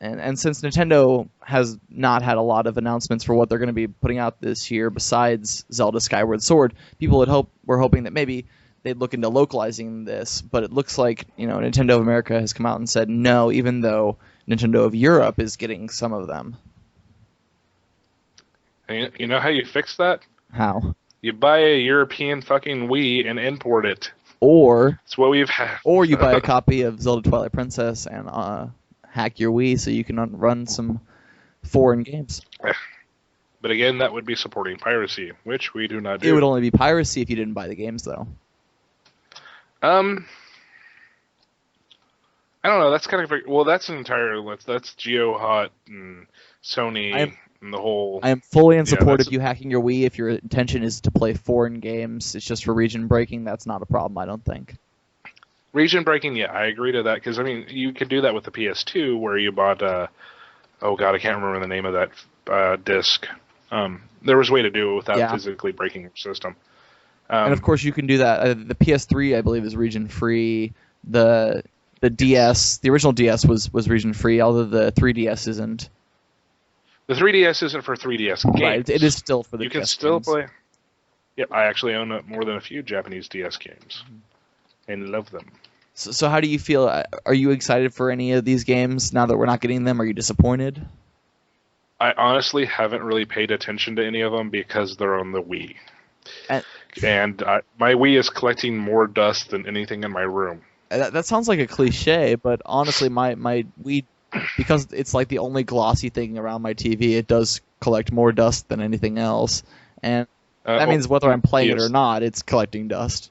B: And since Nintendo has not had a lot of announcements for what they're going to be putting out this year besides Zelda Skyward Sword, people were hoping that maybe they'd look into localizing this. But it looks like, you know, Nintendo of America has come out and said no, even though Nintendo of Europe is getting some of them.
A: And you know how you fix that?
B: How?
A: You buy a European fucking Wii and import it.
B: Or
A: it's what we've had.
B: Or you buy a copy of Zelda Twilight Princess and hack your Wii so you can run some foreign games.
A: But again, that would be supporting piracy, which we do not do.
B: It would only be piracy if you didn't buy the games, though.
A: I don't know. That's kind of well. That's an entire list. That's GeoHot and Sony and the whole.
B: I am fully in support of you hacking your Wii if your intention is to play foreign games. It's just for region breaking. That's not a problem, I don't think.
A: Region breaking, yeah, I agree to that because I mean you could do that with the PS2 where you bought. Oh God, I can't remember the name of that disc. There was a way to do it without physically breaking your system.
B: And of course, you can do that. The PS3, I believe, is region free. The DS, the original DS was region free, although the 3DS isn't.
A: The 3DS isn't for 3DS games.
B: Right, it is still for the DS
A: You can still
B: games.
A: play. Yep, I actually own more than a few Japanese DS games, and love them.
B: So how do you feel? Are you excited for any of these games now that we're not getting them? Are you disappointed?
A: I honestly haven't really paid attention to any of them because they're on the Wii. And my Wii is collecting more dust than anything in my room.
B: That sounds like a cliche, but honestly, my Wii, because it's like the only glossy thing around my TV, it does collect more dust than anything else. And that means whether I'm playing it or not, it's collecting dust.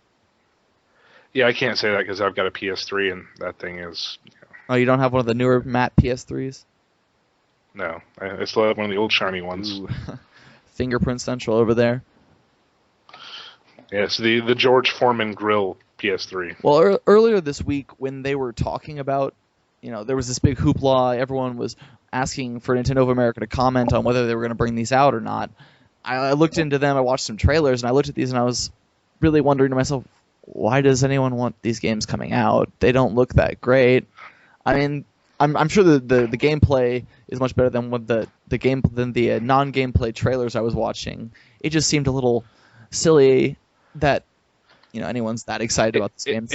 A: Yeah, I can't say that because I've got a PS3 and that thing is...
B: Oh, you don't have one of the newer matte PS3s?
A: No, I still have one of the old shiny ones.
B: Fingerprint Central over there.
A: Yes, the George Foreman grill PS3.
B: Well, earlier this week when they were talking about, there was this big hoopla, everyone was asking for Nintendo of America to comment on whether they were going to bring these out or not. I looked into them, I watched some trailers, and I looked at these and I was really wondering to myself, why does anyone want these games coming out? They don't look that great. I mean, I'm sure the gameplay is much better than what the non-gameplay trailers I was watching. It just seemed a little silly that anyone's that excited about this game.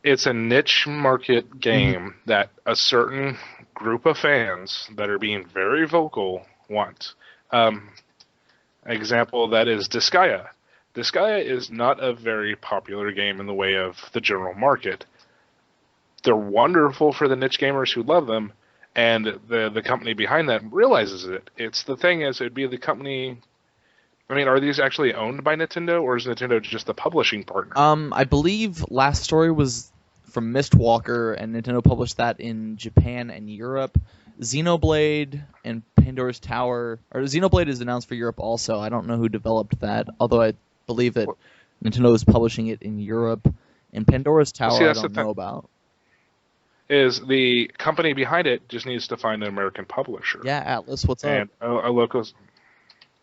A: It's a niche market game that a certain group of fans that are being very vocal want. Example of that is Disgaea. Disgaea is not a very popular game in the way of the general market. They're wonderful for the niche gamers who love them, and the company behind that realizes it. It's the thing is, it'd be the company. I mean, are these actually owned by Nintendo, or is Nintendo just the publishing partner?
B: I believe Last Story was from Mistwalker, and Nintendo published that in Japan and Europe. Xenoblade and Pandora's Tower, or Xenoblade is announced for Europe also. I don't know who developed that, although I believe that Nintendo is publishing it in Europe. And Pandora's Tower, I don't know about.
A: Is the company behind it just needs to find an American publisher?
B: Yeah, Atlas, what's up?
A: And a local,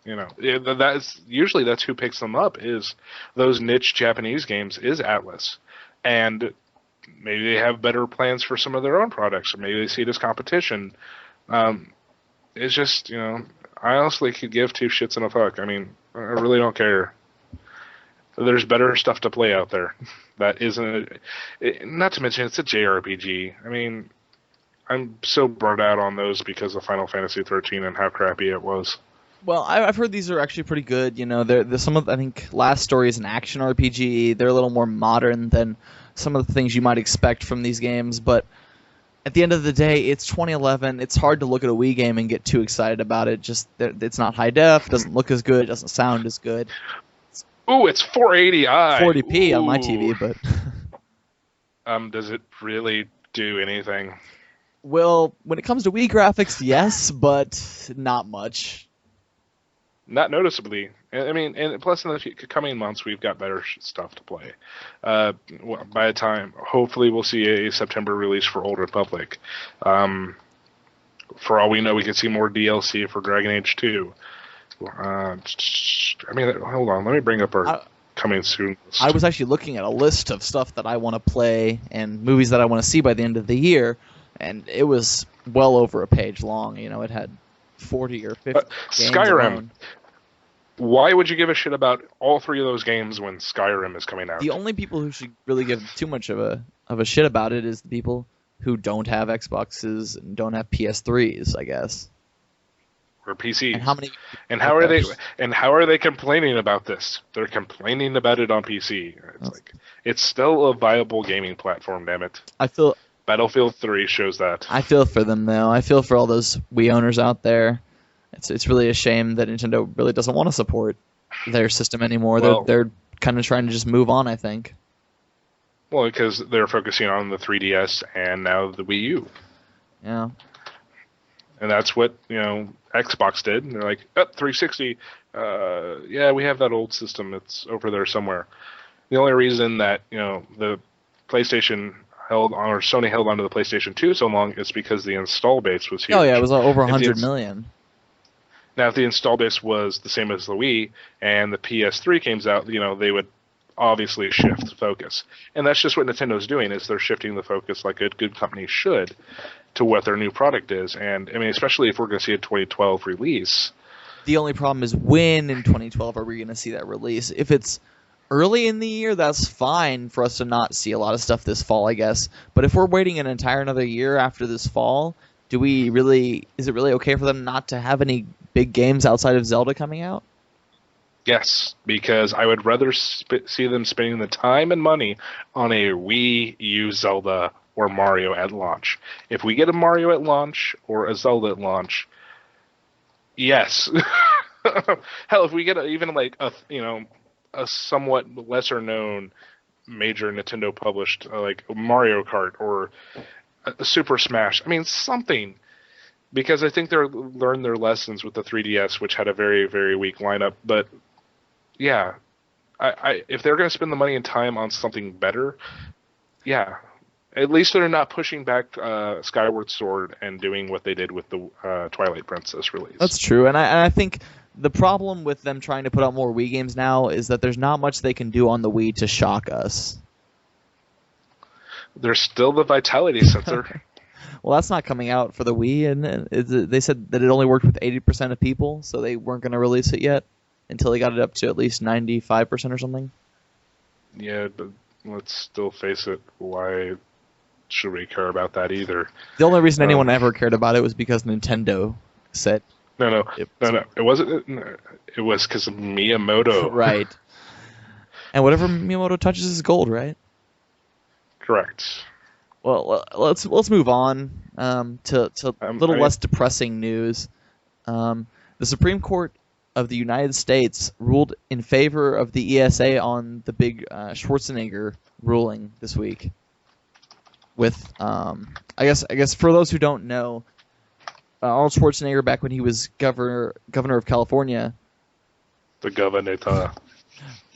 A: that's who picks them up. Is those niche Japanese games is Atlas, and maybe they have better plans for some of their own products, or maybe they see it as competition. It's just, I honestly could give two shits and a fuck. I mean, I really don't care. There's better stuff to play out there. That isn't, not to mention it's a JRPG. I mean, I'm so burnt out on those because of Final Fantasy 13 and how crappy it was.
B: Well, I've heard these are actually pretty good. They're some of I think Last Story is an action RPG. They're a little more modern than some of the things you might expect from these games. But at the end of the day, it's 2011. It's hard to look at a Wii game and get too excited about it. Just it's not high def, doesn't look as good, doesn't sound as good.
A: Ooh, it's 480i.
B: 40p
A: Ooh.
B: on my TV, but
A: does it really do anything?
B: Well, when it comes to Wii graphics, yes, but not much.
A: Not noticeably. I mean, and plus in the coming months, we've got better stuff to play. By the time, hopefully, we'll see a September release for Old Republic. For all we know, we could see more DLC for Dragon Age 2. I mean, hold on. Let me bring up our coming soon list.
B: I was actually looking at a list of stuff that I want to play and movies that I want to see by the end of the year, and it was well over a page long. It had 40 or 50 games
A: Skyrim.
B: alone.
A: Why would you give a shit about all three of those games when Skyrim is coming out?
B: The only people who should really give too much of a shit about it is the people who don't have Xboxes and don't have PS3s, I guess.
A: Or PCs.
B: And how many?
A: And how are they? And how are they complaining about this? They're complaining about it on PC. It's still a viable gaming platform. Damn it! Battlefield 3 shows that.
B: I feel for them though. I feel for all those Wii owners out there. It's really a shame that Nintendo really doesn't want to support their system anymore.
A: Well,
B: they're kind of trying to just move on, I think.
A: Well, because they're focusing on the 3DS and now the Wii U.
B: Yeah.
A: And that's what, Xbox did. And they're like, 360, yeah, we have that old system. It's over there somewhere. The only reason that, the PlayStation held on, or Sony held onto the PlayStation 2 so long is because the install base was huge.
B: Oh, yeah, it was over 100 million.
A: Now, if the install base was the same as the Wii and the PS3 comes out, they would obviously shift focus. And that's just what Nintendo's doing, is they're shifting the focus like a good company should to what their new product is. And, I mean, especially if we're going to see a 2012 release.
B: The only problem is when in 2012 are we going to see that release? If it's early in the year, that's fine for us to not see a lot of stuff this fall, I guess. But if we're waiting an entire another year after this fall, is it really okay for them not to have any big games outside of Zelda coming out?
A: Yes, because I would rather see them spending the time and money on a Wii U Zelda or Mario at launch. If we get a Mario at launch or a Zelda at launch, yes. Hell, if we get even like a somewhat lesser known major Nintendo published like Mario Kart or a Super Smash, I mean something. Because I think they're learned their lessons with the 3DS, which had a very, very weak lineup. But yeah, if they're going to spend the money and time on something better, yeah, at least they're not pushing back Skyward Sword and doing what they did with the Twilight Princess release.
B: That's true, and I think the problem with them trying to put out more Wii games now is that there's not much they can do on the Wii to shock us.
A: There's still the Vitality sensor.
B: Well, that's not coming out for the Wii, and they said that it only worked with 80% of people, so they weren't going to release it yet until they got it up to at least 95% or something.
A: Yeah, but let's still face it, why should we care about that either?
B: The only reason anyone ever cared about it was because Nintendo said...
A: No, it wasn't. It was because of Miyamoto.
B: Right. And whatever Miyamoto touches is gold, right?
A: Correct.
B: Well, let's move on to a little less depressing news. The Supreme Court of the United States ruled in favor of the ESA on the big Schwarzenegger ruling this week. With I guess for those who don't know, Arnold Schwarzenegger, back when he was governor of California,
A: the governor,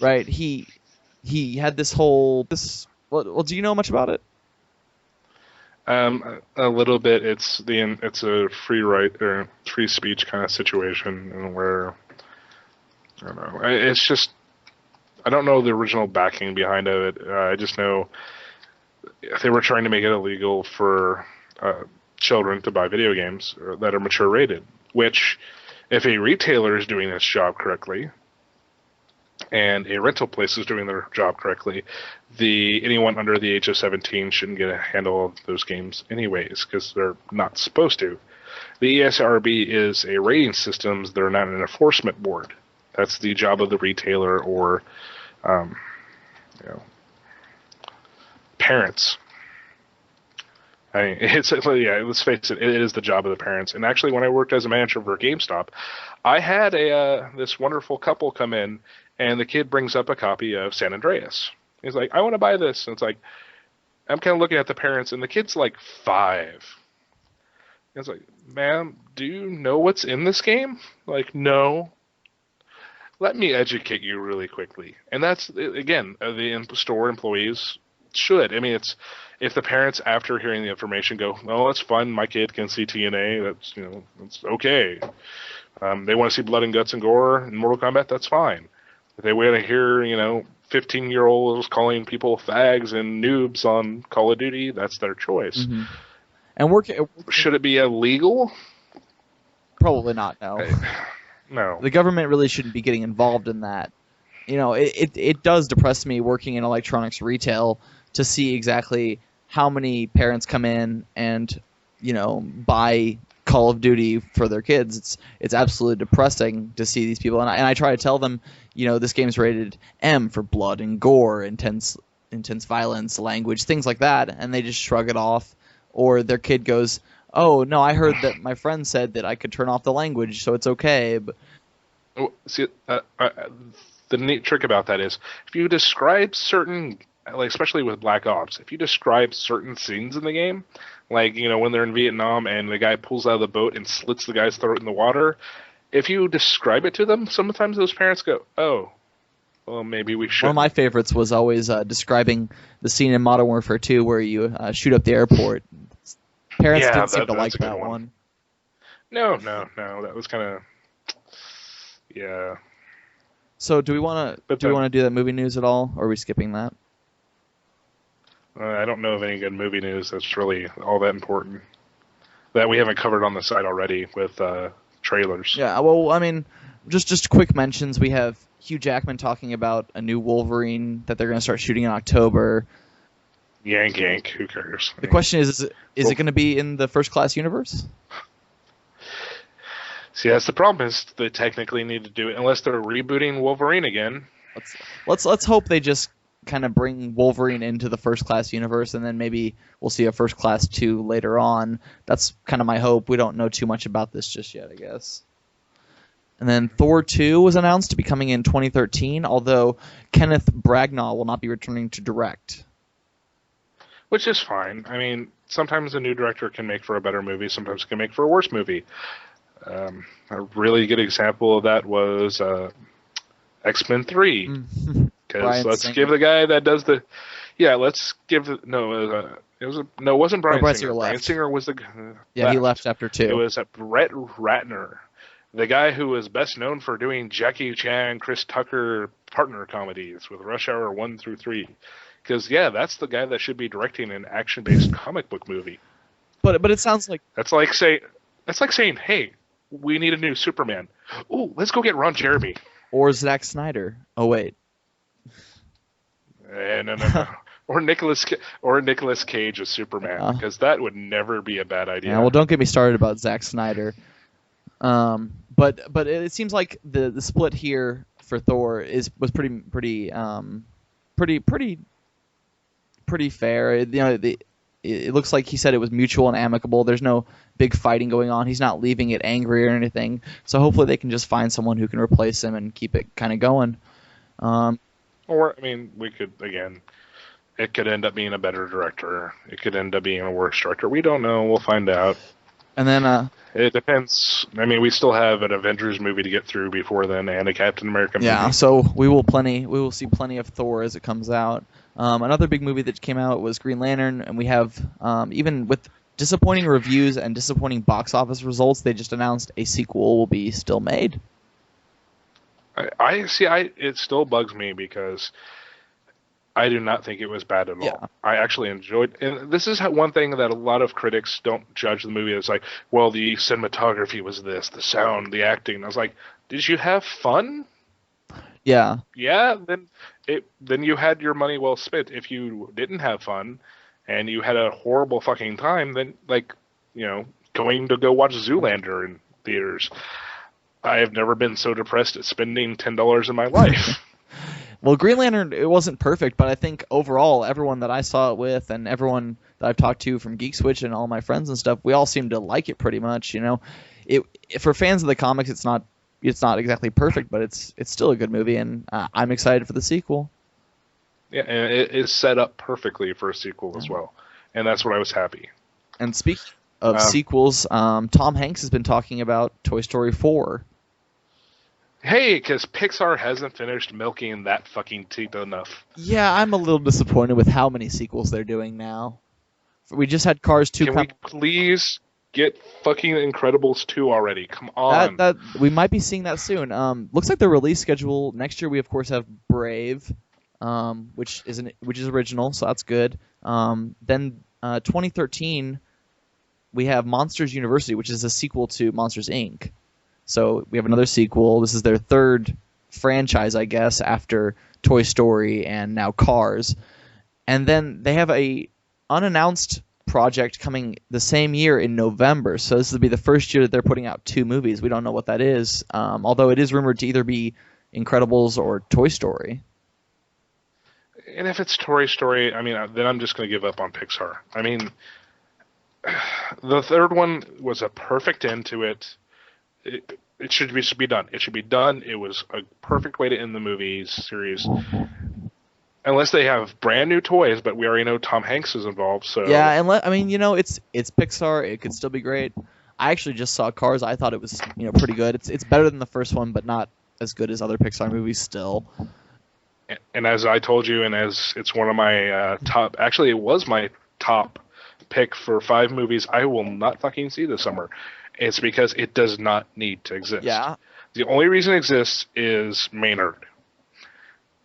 B: right? He had this. Well, do you know much about it?
A: A little bit. It's a free speech kind of situation, where I don't know. It's just I don't know the original backing behind it. I just know they were trying to make it illegal for children to buy video games that are mature rated. Which, if a retailer is doing its job correctly, and a rental place is doing their job correctly, anyone under the age of 17 shouldn't get a handle of those games anyways, because they're not supposed to. The ESRB is a rating system. They're not an enforcement board. That's the job of the retailer or, parents. I mean, let's face it, it is the job of the parents. And actually, when I worked as a manager for GameStop, I had this wonderful couple come in, and the kid brings up a copy of San Andreas. He's like, I want to buy this. And it's like, I'm kind of looking at the parents, and the kid's like 5. It's like, ma'am, do you know what's in this game? Like, no. Let me educate you really quickly. And that's, again, the store employees should. I mean, if the parents, after hearing the information, go, oh, that's fun, my kid can see TNA, that's okay. They want to see blood and guts and gore in Mortal Kombat, that's fine. If they want to hear, 15-year-olds calling people fags and noobs on Call of Duty, that's their choice.
B: Mm-hmm. And
A: should it be illegal?
B: Probably not. No.
A: No.
B: The government really shouldn't be getting involved in that. It does depress me working in electronics retail to see exactly how many parents come in and buy Call of Duty for their kids. It's absolutely depressing to see these people, and I try to tell them, this game's rated M for blood and gore, intense violence, language, things like that, and they just shrug it off. Or their kid goes, oh, no, I heard that my friend said that I could turn off the language, so it's okay. But
A: see, the neat trick about that is, if you describe certain, like especially with Black Ops, if you describe certain scenes in the game, like, when they're in Vietnam and the guy pulls out of the boat and slits the guy's throat in the water, if you describe it to them, sometimes those parents go, oh, well, maybe we should.
B: One of my favorites was always describing the scene in Modern Warfare 2 where you shoot up the airport. Parents didn't seem to like that one.
A: No, that was kind of, yeah.
B: So do we want to do that movie news at all, or are we skipping that?
A: I don't know of any good movie news that's really all that important that we haven't covered on the site already with trailers.
B: Yeah, well, I mean, just quick mentions. We have Hugh Jackman talking about a new Wolverine that they're going to start shooting in October.
A: Yank, who cares?
B: The question is it going to be in the First Class universe?
A: See, that's the problem, is they technically need to do it unless they're rebooting Wolverine again.
B: Let's hope they just kind of bring Wolverine into the First Class universe, and then maybe we'll see a First Class 2 later on. That's kind of my hope. We don't know too much about this just yet, I guess. And then Thor 2 was announced to be coming in 2013, although Kenneth Branagh will not be returning to direct.
A: Which is fine. I mean, sometimes a new director can make for a better movie, sometimes it can make for a worse movie. A really good example of that was X-Men 3. Because let's give the guy that does the... Yeah, let's give... it wasn't Bryan Singer. Bryan Singer was the...
B: He left after 2.
A: It was Brett Ratner, the guy who was best known for doing Jackie Chan, Chris Tucker partner comedies with Rush Hour 1 through 3. Because, that's the guy that should be directing an action-based comic book movie.
B: But it sounds like...
A: That's like saying, hey, we need a new Superman. Ooh, let's go get Ron Jeremy.
B: Or Zack Snyder. Oh, wait.
A: No. Or Nicolas Cage as Superman, because that would never be a bad idea.
B: Yeah, well, don't get me started about Zack Snyder. But it seems like the split here for Thor was pretty fair. It looks like he said it was mutual and amicable. There's no big fighting going on. He's not leaving it angry or anything. So hopefully they can just find someone who can replace him and keep it kind of going.
A: Or, I mean, we could, again, it could end up being a better director. It could end up being a worse director. We don't know. We'll find out.
B: And then...
A: it depends. I mean, we still have an Avengers movie to get through before then, and a Captain America movie.
B: Yeah, so we will see plenty of Thor as it comes out. Another big movie that came out was Green Lantern, and we have, even with disappointing reviews and disappointing box office results, they just announced a sequel will be still made.
A: It still bugs me because I do not think it was bad at
B: Yeah.
A: all. I actually enjoyed, and this is one thing that a lot of critics don't judge the movie. It's like, well, the cinematography was this, the sound, the acting. I was like, did you have fun?
B: Yeah.
A: Yeah, then you had your money well spent. If you didn't have fun, and you had a horrible fucking time, then like, going to go watch Zoolander in theaters. I have never been so depressed at spending $10 in my life.
B: Well, Green Lantern, it wasn't perfect, but I think overall, everyone that I saw it with and everyone that I've talked to from Geek Switch and all my friends and stuff, we all seem to like it pretty much. It for fans of the comics, it's not exactly perfect, but it's still a good movie, and I'm excited for the sequel.
A: Yeah, and it is set up perfectly for a sequel as well, and that's what I was happy.
B: And speaking of sequels, Tom Hanks has been talking about Toy Story 4.
A: Hey, because Pixar hasn't finished milking that fucking teeth enough.
B: Yeah, I'm a little disappointed with how many sequels they're doing now. We just had Cars 2
A: Can we please get fucking Incredibles 2 already? Come on.
B: That we might be seeing that soon. Looks like the release schedule next year. We of course have Brave, which is original, so that's good. Then 2013, we have Monsters University, which is a sequel to Monsters Inc. So we have another sequel. This is their third franchise, I guess, after Toy Story and now Cars. And then they have a unannounced project coming the same year in November. So this will be the first year that they're putting out 2 movies. We don't know what that is, although it is rumored to either be Incredibles or Toy Story.
A: And if it's Toy Story, I mean, then I'm just going to give up on Pixar. I mean, the third one was a perfect end to it. It should be done. It should be done. It was a perfect way to end the movie series. Unless they have brand new toys, but we already know Tom Hanks is involved. So
B: yeah, it's Pixar. It could still be great. I actually just saw Cars. I thought it was pretty good. It's better than the first one, but not as good as other Pixar movies still.
A: And as I told you, and as it's one of my top, actually it was my top pick for 5 movies I will not fucking see this summer. It's because it does not need to exist.
B: Yeah.
A: The only reason it exists is Maynard.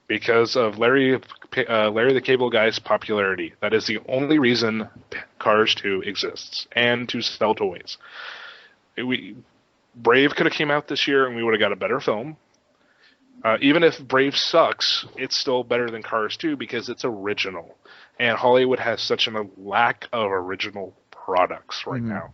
A: Because of Larry the Cable Guy's popularity. That is the only reason Cars 2 exists. And to sell toys. Brave could have came out this year and we would have got a better film. Even if Brave sucks, it's still better than Cars 2 because it's original. And Hollywood has such a lack of original products right now.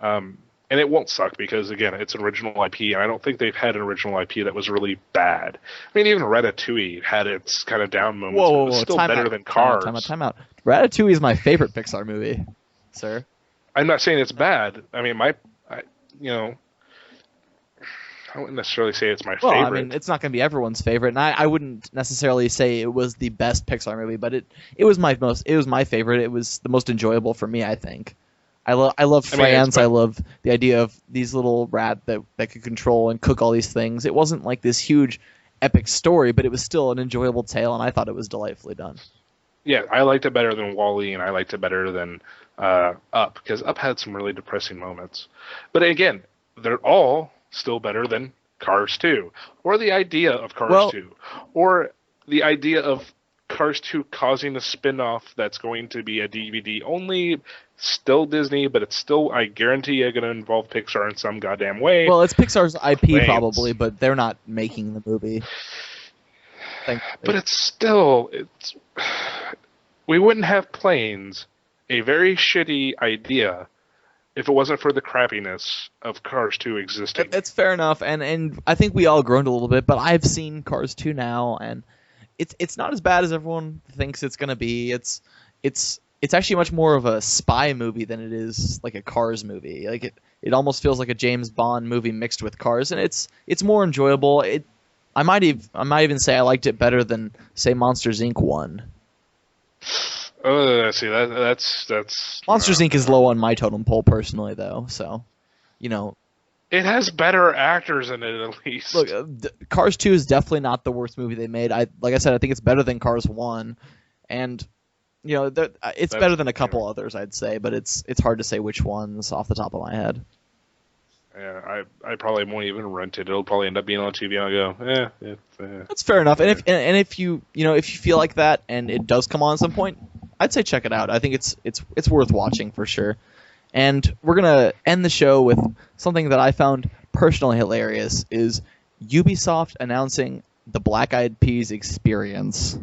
A: And it won't suck because, again, it's an original IP, and I don't think they've had an original IP that was really bad. I mean, even Ratatouille had its kind of down moments, but it was still better than Cars.
B: Time out. Ratatouille is my favorite Pixar movie, sir.
A: I'm not saying it's bad. I mean, I wouldn't necessarily say it's my favorite.
B: Well, I mean, it's not going to be everyone's favorite, and I wouldn't necessarily say it was the best Pixar movie, but it was my favorite. It was the most enjoyable for me, I think. I love France. I love the idea of these little rat that could control and cook all these things. It wasn't like this huge epic story, but it was still an enjoyable tale, and I thought it was delightfully done.
A: Yeah, I liked it better than WALL-E, and I liked it better than Up, because Up had some really depressing moments. But again, they're all still better than Cars 2, or the idea of Cars 2, or the idea of Cars 2 causing a spin-off that's going to be a DVD only, still Disney, but it's still, I guarantee you, going to involve Pixar in some goddamn way.
B: Well, it's Pixar's IP probably, but they're not making the movie.
A: But it's still, we wouldn't have Planes, a very shitty idea, if it wasn't for the crappiness of Cars 2 existing.
B: That's fair enough, and I think we all groaned a little bit, but I've seen Cars 2 now, and it's not as bad as everyone thinks it's going to be. It's actually much more of a spy movie than it is like a Cars movie. Like it almost feels like a James Bond movie mixed with Cars, and it's more enjoyable. I might even say I liked it better than, say, Monsters Inc. 1.
A: See, that's
B: Monsters Inc. is low on my totem pole personally, though. So,
A: it has better actors in it at least.
B: Look, Cars 2 is definitely not the worst movie they made. Like I said, I think it's better than Cars 1, and it's better than a couple others, I'd say. But it's hard to say which ones off the top of my head.
A: Yeah, I probably won't even rent it. It'll probably end up being on TV, and I'll go,
B: That's fair enough. And
A: yeah.
B: if if you feel like that and it does come on at some point, I'd say check it out. I think it's worth watching for sure. And we're gonna end the show with something that I found personally hilarious: is Ubisoft announcing the Black Eyed Peas Experience,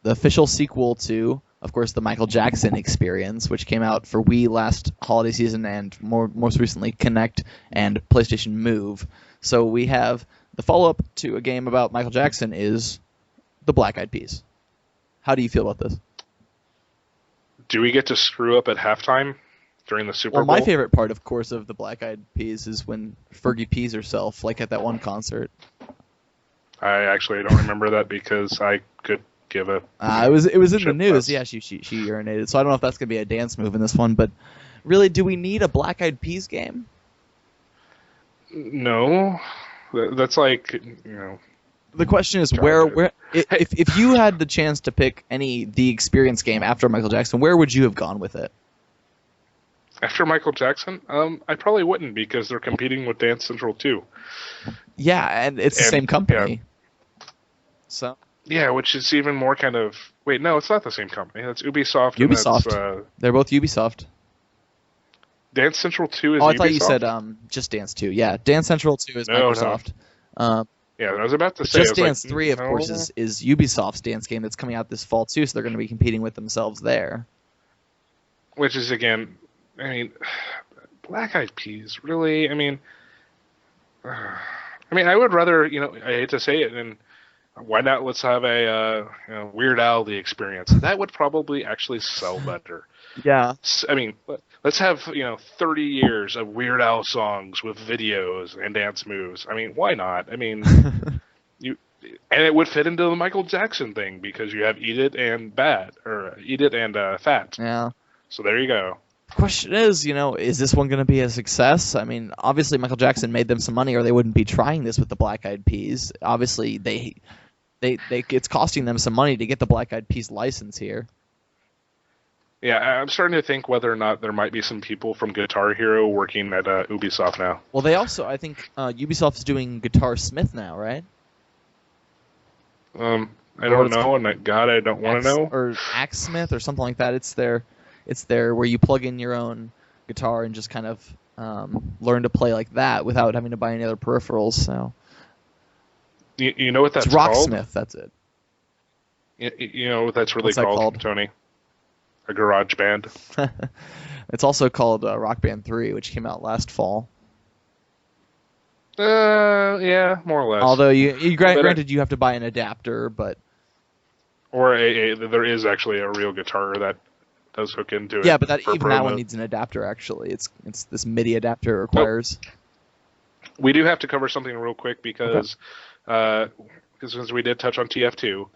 B: the official sequel to, of course, the Michael Jackson Experience, which came out for Wii last holiday season, and most recently Kinect and PlayStation Move. So we have the follow-up to a game about Michael Jackson is the Black Eyed Peas. How do you feel about this?
A: Do we get to screw up at halftime during the Super Bowl?
B: Well, my favorite part, of course, of the Black Eyed Peas is when Fergie pees herself, like at that one concert.
A: I actually don't remember that because I could give a.
B: It was in the news.
A: Plus.
B: Yeah, she urinated. So I don't know if that's gonna be a dance move in this one, but really, do we need a Black Eyed Peas game?
A: No, that's like
B: The question is where if you had the chance to pick the Experience game after Michael Jackson, where would you have gone with it?
A: After Michael Jackson, I probably wouldn't because they're competing with Dance Central 2.
B: Yeah, and it's the same company.
A: Yeah.
B: So.
A: Yeah, which is even more kind of. Wait, no, it's not the same company. That's Ubisoft.
B: Ubisoft.
A: And that's,
B: they're both Ubisoft.
A: Dance Central 2 is
B: Ubisoft. Oh, I
A: Ubisoft?
B: thought you said just Dance 2. Yeah, Dance Central 2 is Microsoft.
A: No. Yeah, I was about to say.
B: Just Dance 3, of course, is Ubisoft's dance game that's coming out this fall too, so they're going to be competing with themselves there.
A: Which is, again, I mean, Black Eyed Peas, really? I mean, I would rather, I hate to say it, and why not let's have a Weird Al the Experience? That would probably actually sell better.
B: Yeah.
A: I mean, let's have 30 years of Weird Al songs with videos and dance moves. I mean, why not? I mean, and it would fit into the Michael Jackson thing because you have Eat It and Fat.
B: Yeah.
A: So there you go.
B: The question is, is this one going to be a success? I mean, obviously Michael Jackson made them some money, or they wouldn't be trying this with the Black Eyed Peas. Obviously, they it's costing them some money to get the Black Eyed Peas license here.
A: Yeah, I'm starting to think whether or not there might be some people from Guitar Hero working at Ubisoft now.
B: Well, they also, I think, Ubisoft's doing Guitar Smith now, right?
A: I don't know, and God, I don't want to know.
B: Or Axe Smith or something like that. It's their where you plug in your own guitar and just kind of learn to play like that without having to buy any other peripherals. So.
A: You know what that's
B: it's
A: called?
B: Rocksmith, that's it.
A: You know what that's really
B: What's that called,
A: Tony? A garage band.
B: It's also called Rock Band 3, which came out last fall.
A: Yeah, more or less.
B: Although granted you have to buy an adapter, but
A: or there is actually a real guitar that does hook into it.
B: Yeah, but even that one needs an adapter. Actually, it's this MIDI adapter it requires.
A: We do have to cover something real quick because since we did touch on TF2,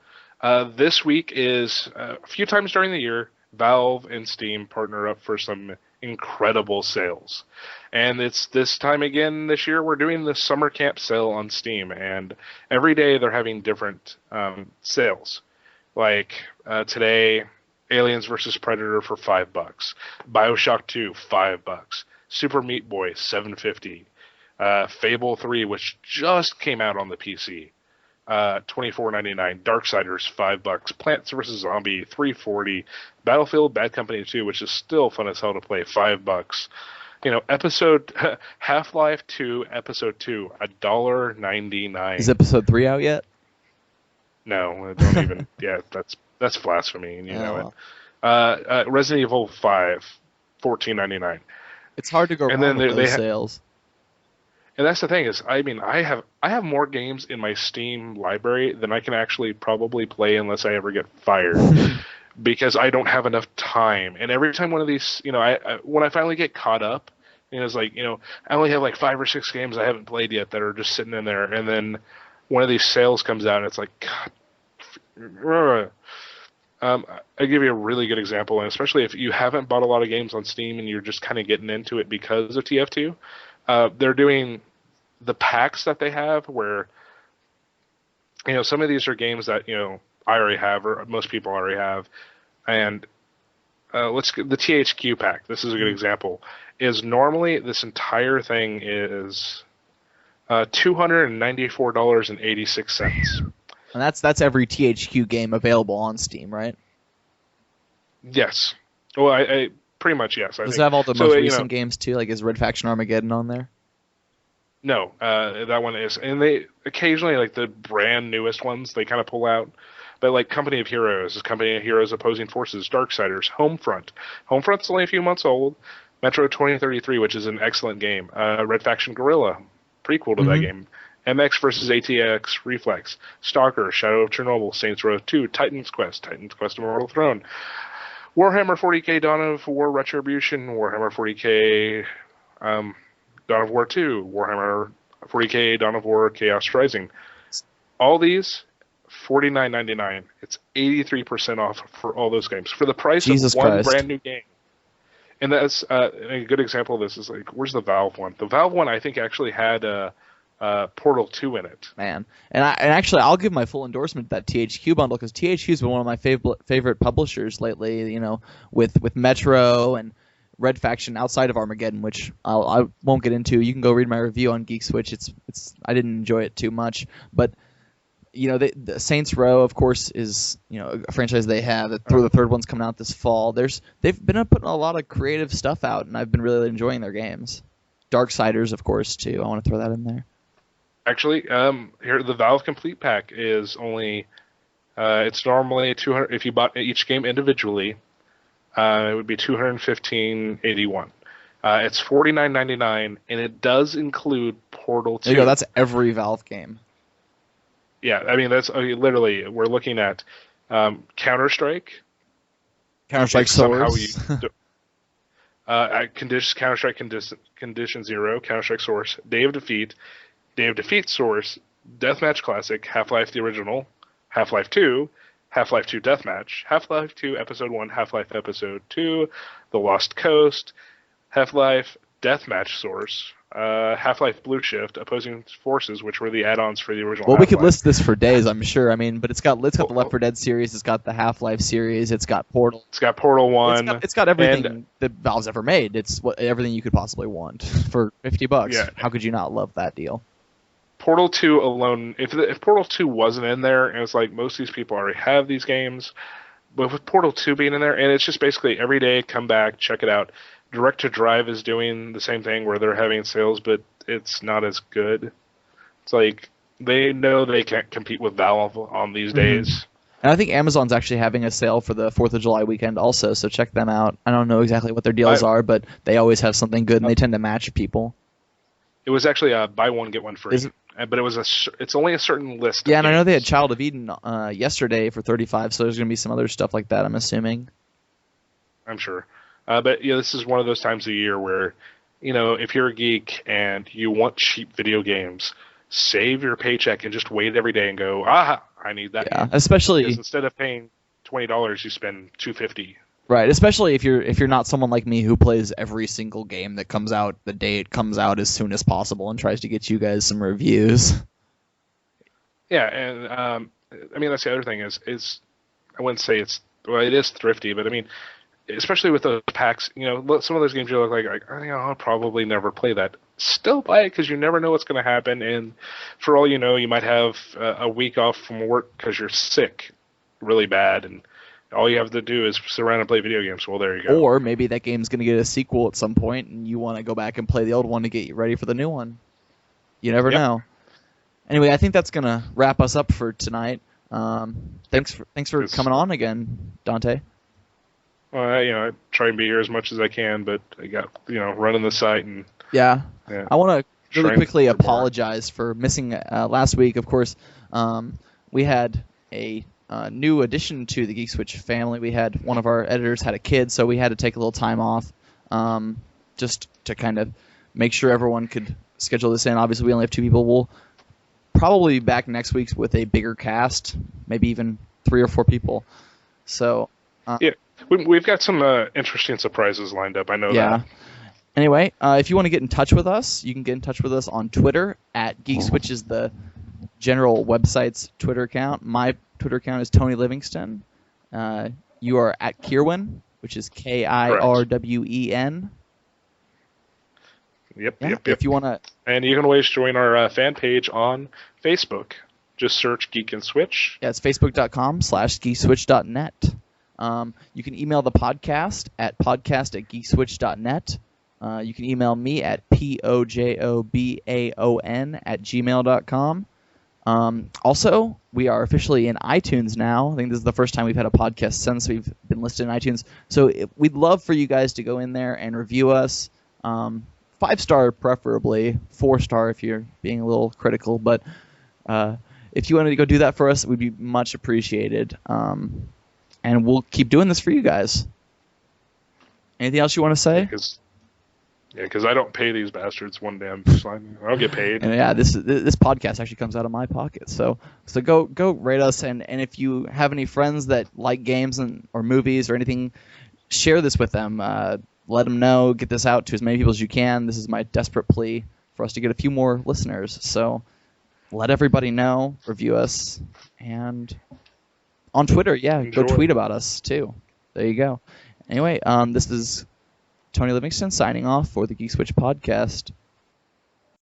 A: this week is a few times during the year, Valve and Steam partner up for some incredible sales. And it's this time again this year, we're doing the summer camp sale on Steam. And every day they're having different sales. Like today, Aliens vs. Predator for $5. BioShock 2, $5. Super Meat Boy, $7.50. Fable 3, which just came out on the PC, $24.99. Darksiders, $5. Plants vs. Zombie, $3.40. Battlefield Bad Company 2, which is still fun as hell to play, $5. Half-Life 2, Episode 2, $1.99.
B: Is Episode 3 out yet?
A: No, don't even. Yeah, that's blasphemy, and you know it. Resident Evil 5, $14.99.
B: It's hard to go wrong with those sales.
A: And that's the thing is, I have more games in my Steam library than I can actually probably play unless I ever get fired, because I don't have enough time. And every time one of these, when I finally get caught up, it's like, I only have like 5 or 6 games I haven't played yet that are just sitting in there, and then one of these sales comes out, and it's like, God. I'll give you a really good example, and especially if you haven't bought a lot of games on Steam and you're just kind of getting into it because of TF2. They're doing the packs that they have where, some of these are games that, I already have or most people already have. And let's get the THQ pack. This is a good example. Is normally this entire thing is $294.86.
B: And that's every THQ game available on Steam, right?
A: Yes. Well, I pretty much yes.
B: Does it have all the most recent games too? Like, is Red Faction Armageddon on there?
A: No, that one is, and they occasionally, like the brand newest ones, they kind of pull out. But like Company of Heroes, Company of Heroes Opposing Forces, Darksiders, Homefront. Homefront's only a few months old. Metro 2033, which is an excellent game. Red Faction Guerrilla, prequel to that game. MX vs. ATX, Reflex. Stalker, Shadow of Chernobyl, Saints Row 2, Titan's Quest Immortal Throne. Warhammer 40k Dawn of War Retribution, Warhammer 40k Dawn of War 2, Warhammer 40k Dawn of War Chaos Rising. All these, $49.99. It's 83% off for all those games. For the price of one brand new game. And that's a good example of this is like, where's the Valve one? The Valve one, I think, actually had Portal 2 in it.
B: Man. And actually, I'll give my full endorsement to that THQ bundle, because THQ's been one of my favorite publishers lately, with Metro and Red Faction outside of Armageddon, which I won't get into. You can go read my review on Geek Switch. I didn't enjoy it too much, but the Saints Row, of course, is a franchise they have. The third one's coming out this fall. They've been putting a lot of creative stuff out, and I've been really enjoying their games. Darksiders, of course, too. I want to throw that in there.
A: Actually, here the Valve Complete Pack is only it's normally $200 if you bought each game individually. It would be $215.81. It's $49.99, and it does include Portal 2.
B: There you go. That's every Valve game.
A: Yeah, I mean that's literally we're looking at Counter-Strike.
B: Counter-Strike Source.
A: Counter-Strike Condition Zero, Counter-Strike Source, Day of Defeat Source, Deathmatch Classic, Half-Life the Original, Half-Life 2, Half-Life 2 Deathmatch, Half-Life 2 Episode 1, Half-Life Episode 2, The Lost Coast, Half-Life Deathmatch Source, Half-Life Blue Shift, Opposing Forces, which were the add-ons for the original
B: Well,
A: Half-Life.
B: we could list this for days, I'm sure. I mean, but it's got the Left 4 Dead series, it's got the Half-Life series, it's got Portal.
A: It's got Portal 1.
B: It's got everything that Valve's ever made. It's everything you could possibly want for $50.
A: Yeah.
B: How could you not love that deal?
A: Portal 2 alone, if Portal 2 wasn't in there, and it's like most of these people already have these games, but with Portal 2 being in there, and it's just basically every day, come back, check it out. Direct to Drive is doing the same thing where they're having sales, but it's not as good. It's like they know they can't compete with Valve on these days.
B: And I think Amazon's actually having a sale for the 4th of July weekend also, so check them out. I don't know exactly what their deals are, but they always have something good, and they tend to match people.
A: It was actually a buy one, get one free. But it's only a certain list.
B: Yeah, and I know they had Child of Eden yesterday for $35, so there's going to be some other stuff like that, I'm assuming.
A: I'm sure. But this is one of those times of year where, if you're a geek and you want cheap video games, save your paycheck and just wait every day and go, I need that.
B: Yeah, especially
A: because instead of paying $20, you spend $250.
B: Right, especially if you're not someone like me who plays every single game that comes out the day it comes out as soon as possible and tries to get you guys some reviews.
A: Yeah, and I mean that's the other thing is I wouldn't say it is thrifty, but I mean especially with those packs, some of those games you look like I'll probably never play that. Still buy it because you never know what's going to happen, and for all you know, you might have a week off from work because you're sick, really bad, and all you have to do is sit around and play video games. Well, there you go.
B: Or maybe that game's going to get a sequel at some point, and you want to go back and play the old one to get you ready for the new one. You never know. Anyway, I think that's going to wrap us up for tonight. Thanks for coming on again, Dante.
A: Well, I try and be here as much as I can, but I got running the site and
B: yeah. I want to really quickly apologize for missing last week. Of course, we had a new addition to the Geek Switch family. We had one of our editors had a kid, so we had to take a little time off just to kind of make sure everyone could schedule this in. Obviously, we only have 2 people. We'll probably be back next week with a bigger cast, maybe even 3 or 4 people. So
A: yeah, we've got some interesting surprises lined up. I know that.
B: Anyway, if you want to get in touch with us, you can get in touch with us on Twitter at Geek Switch is the general website's Twitter account. My Twitter account is Tony Livingston. You are at Kierwin. which is KIRWEN.
A: Yep,
B: Yeah,
A: yep.
B: if you want to.
A: And you can always join our fan page on Facebook. Just search Geek and Switch.
B: Yeah, it's facebook.com/geekswitch.net. You can email the podcast at podcast@geekswitch.net. You can email me at pojobaon@gmail.com. Also, we are officially in iTunes now. I think this is the first time we've had a podcast since we've been listed in iTunes. So we'd love for you guys to go in there and review us. 5-star preferably, 4-star if you're being a little critical. But if you wanted to go do that for us, it would be much appreciated. And we'll keep doing this for you guys. Anything else you want to say?
A: Because I don't pay these bastards one damn slime. I don't get paid.
B: And yeah, this podcast actually comes out of my pocket. So go rate us, and if you have any friends that like games or movies or anything, share this with them. Let them know. Get this out to as many people as you can. This is my desperate plea for us to get a few more listeners. So let everybody know. Review us, and on Twitter,
A: Enjoy.
B: go tweet about us too. There you go. Anyway, this is Tony Livingston signing off for the Geek Switch podcast.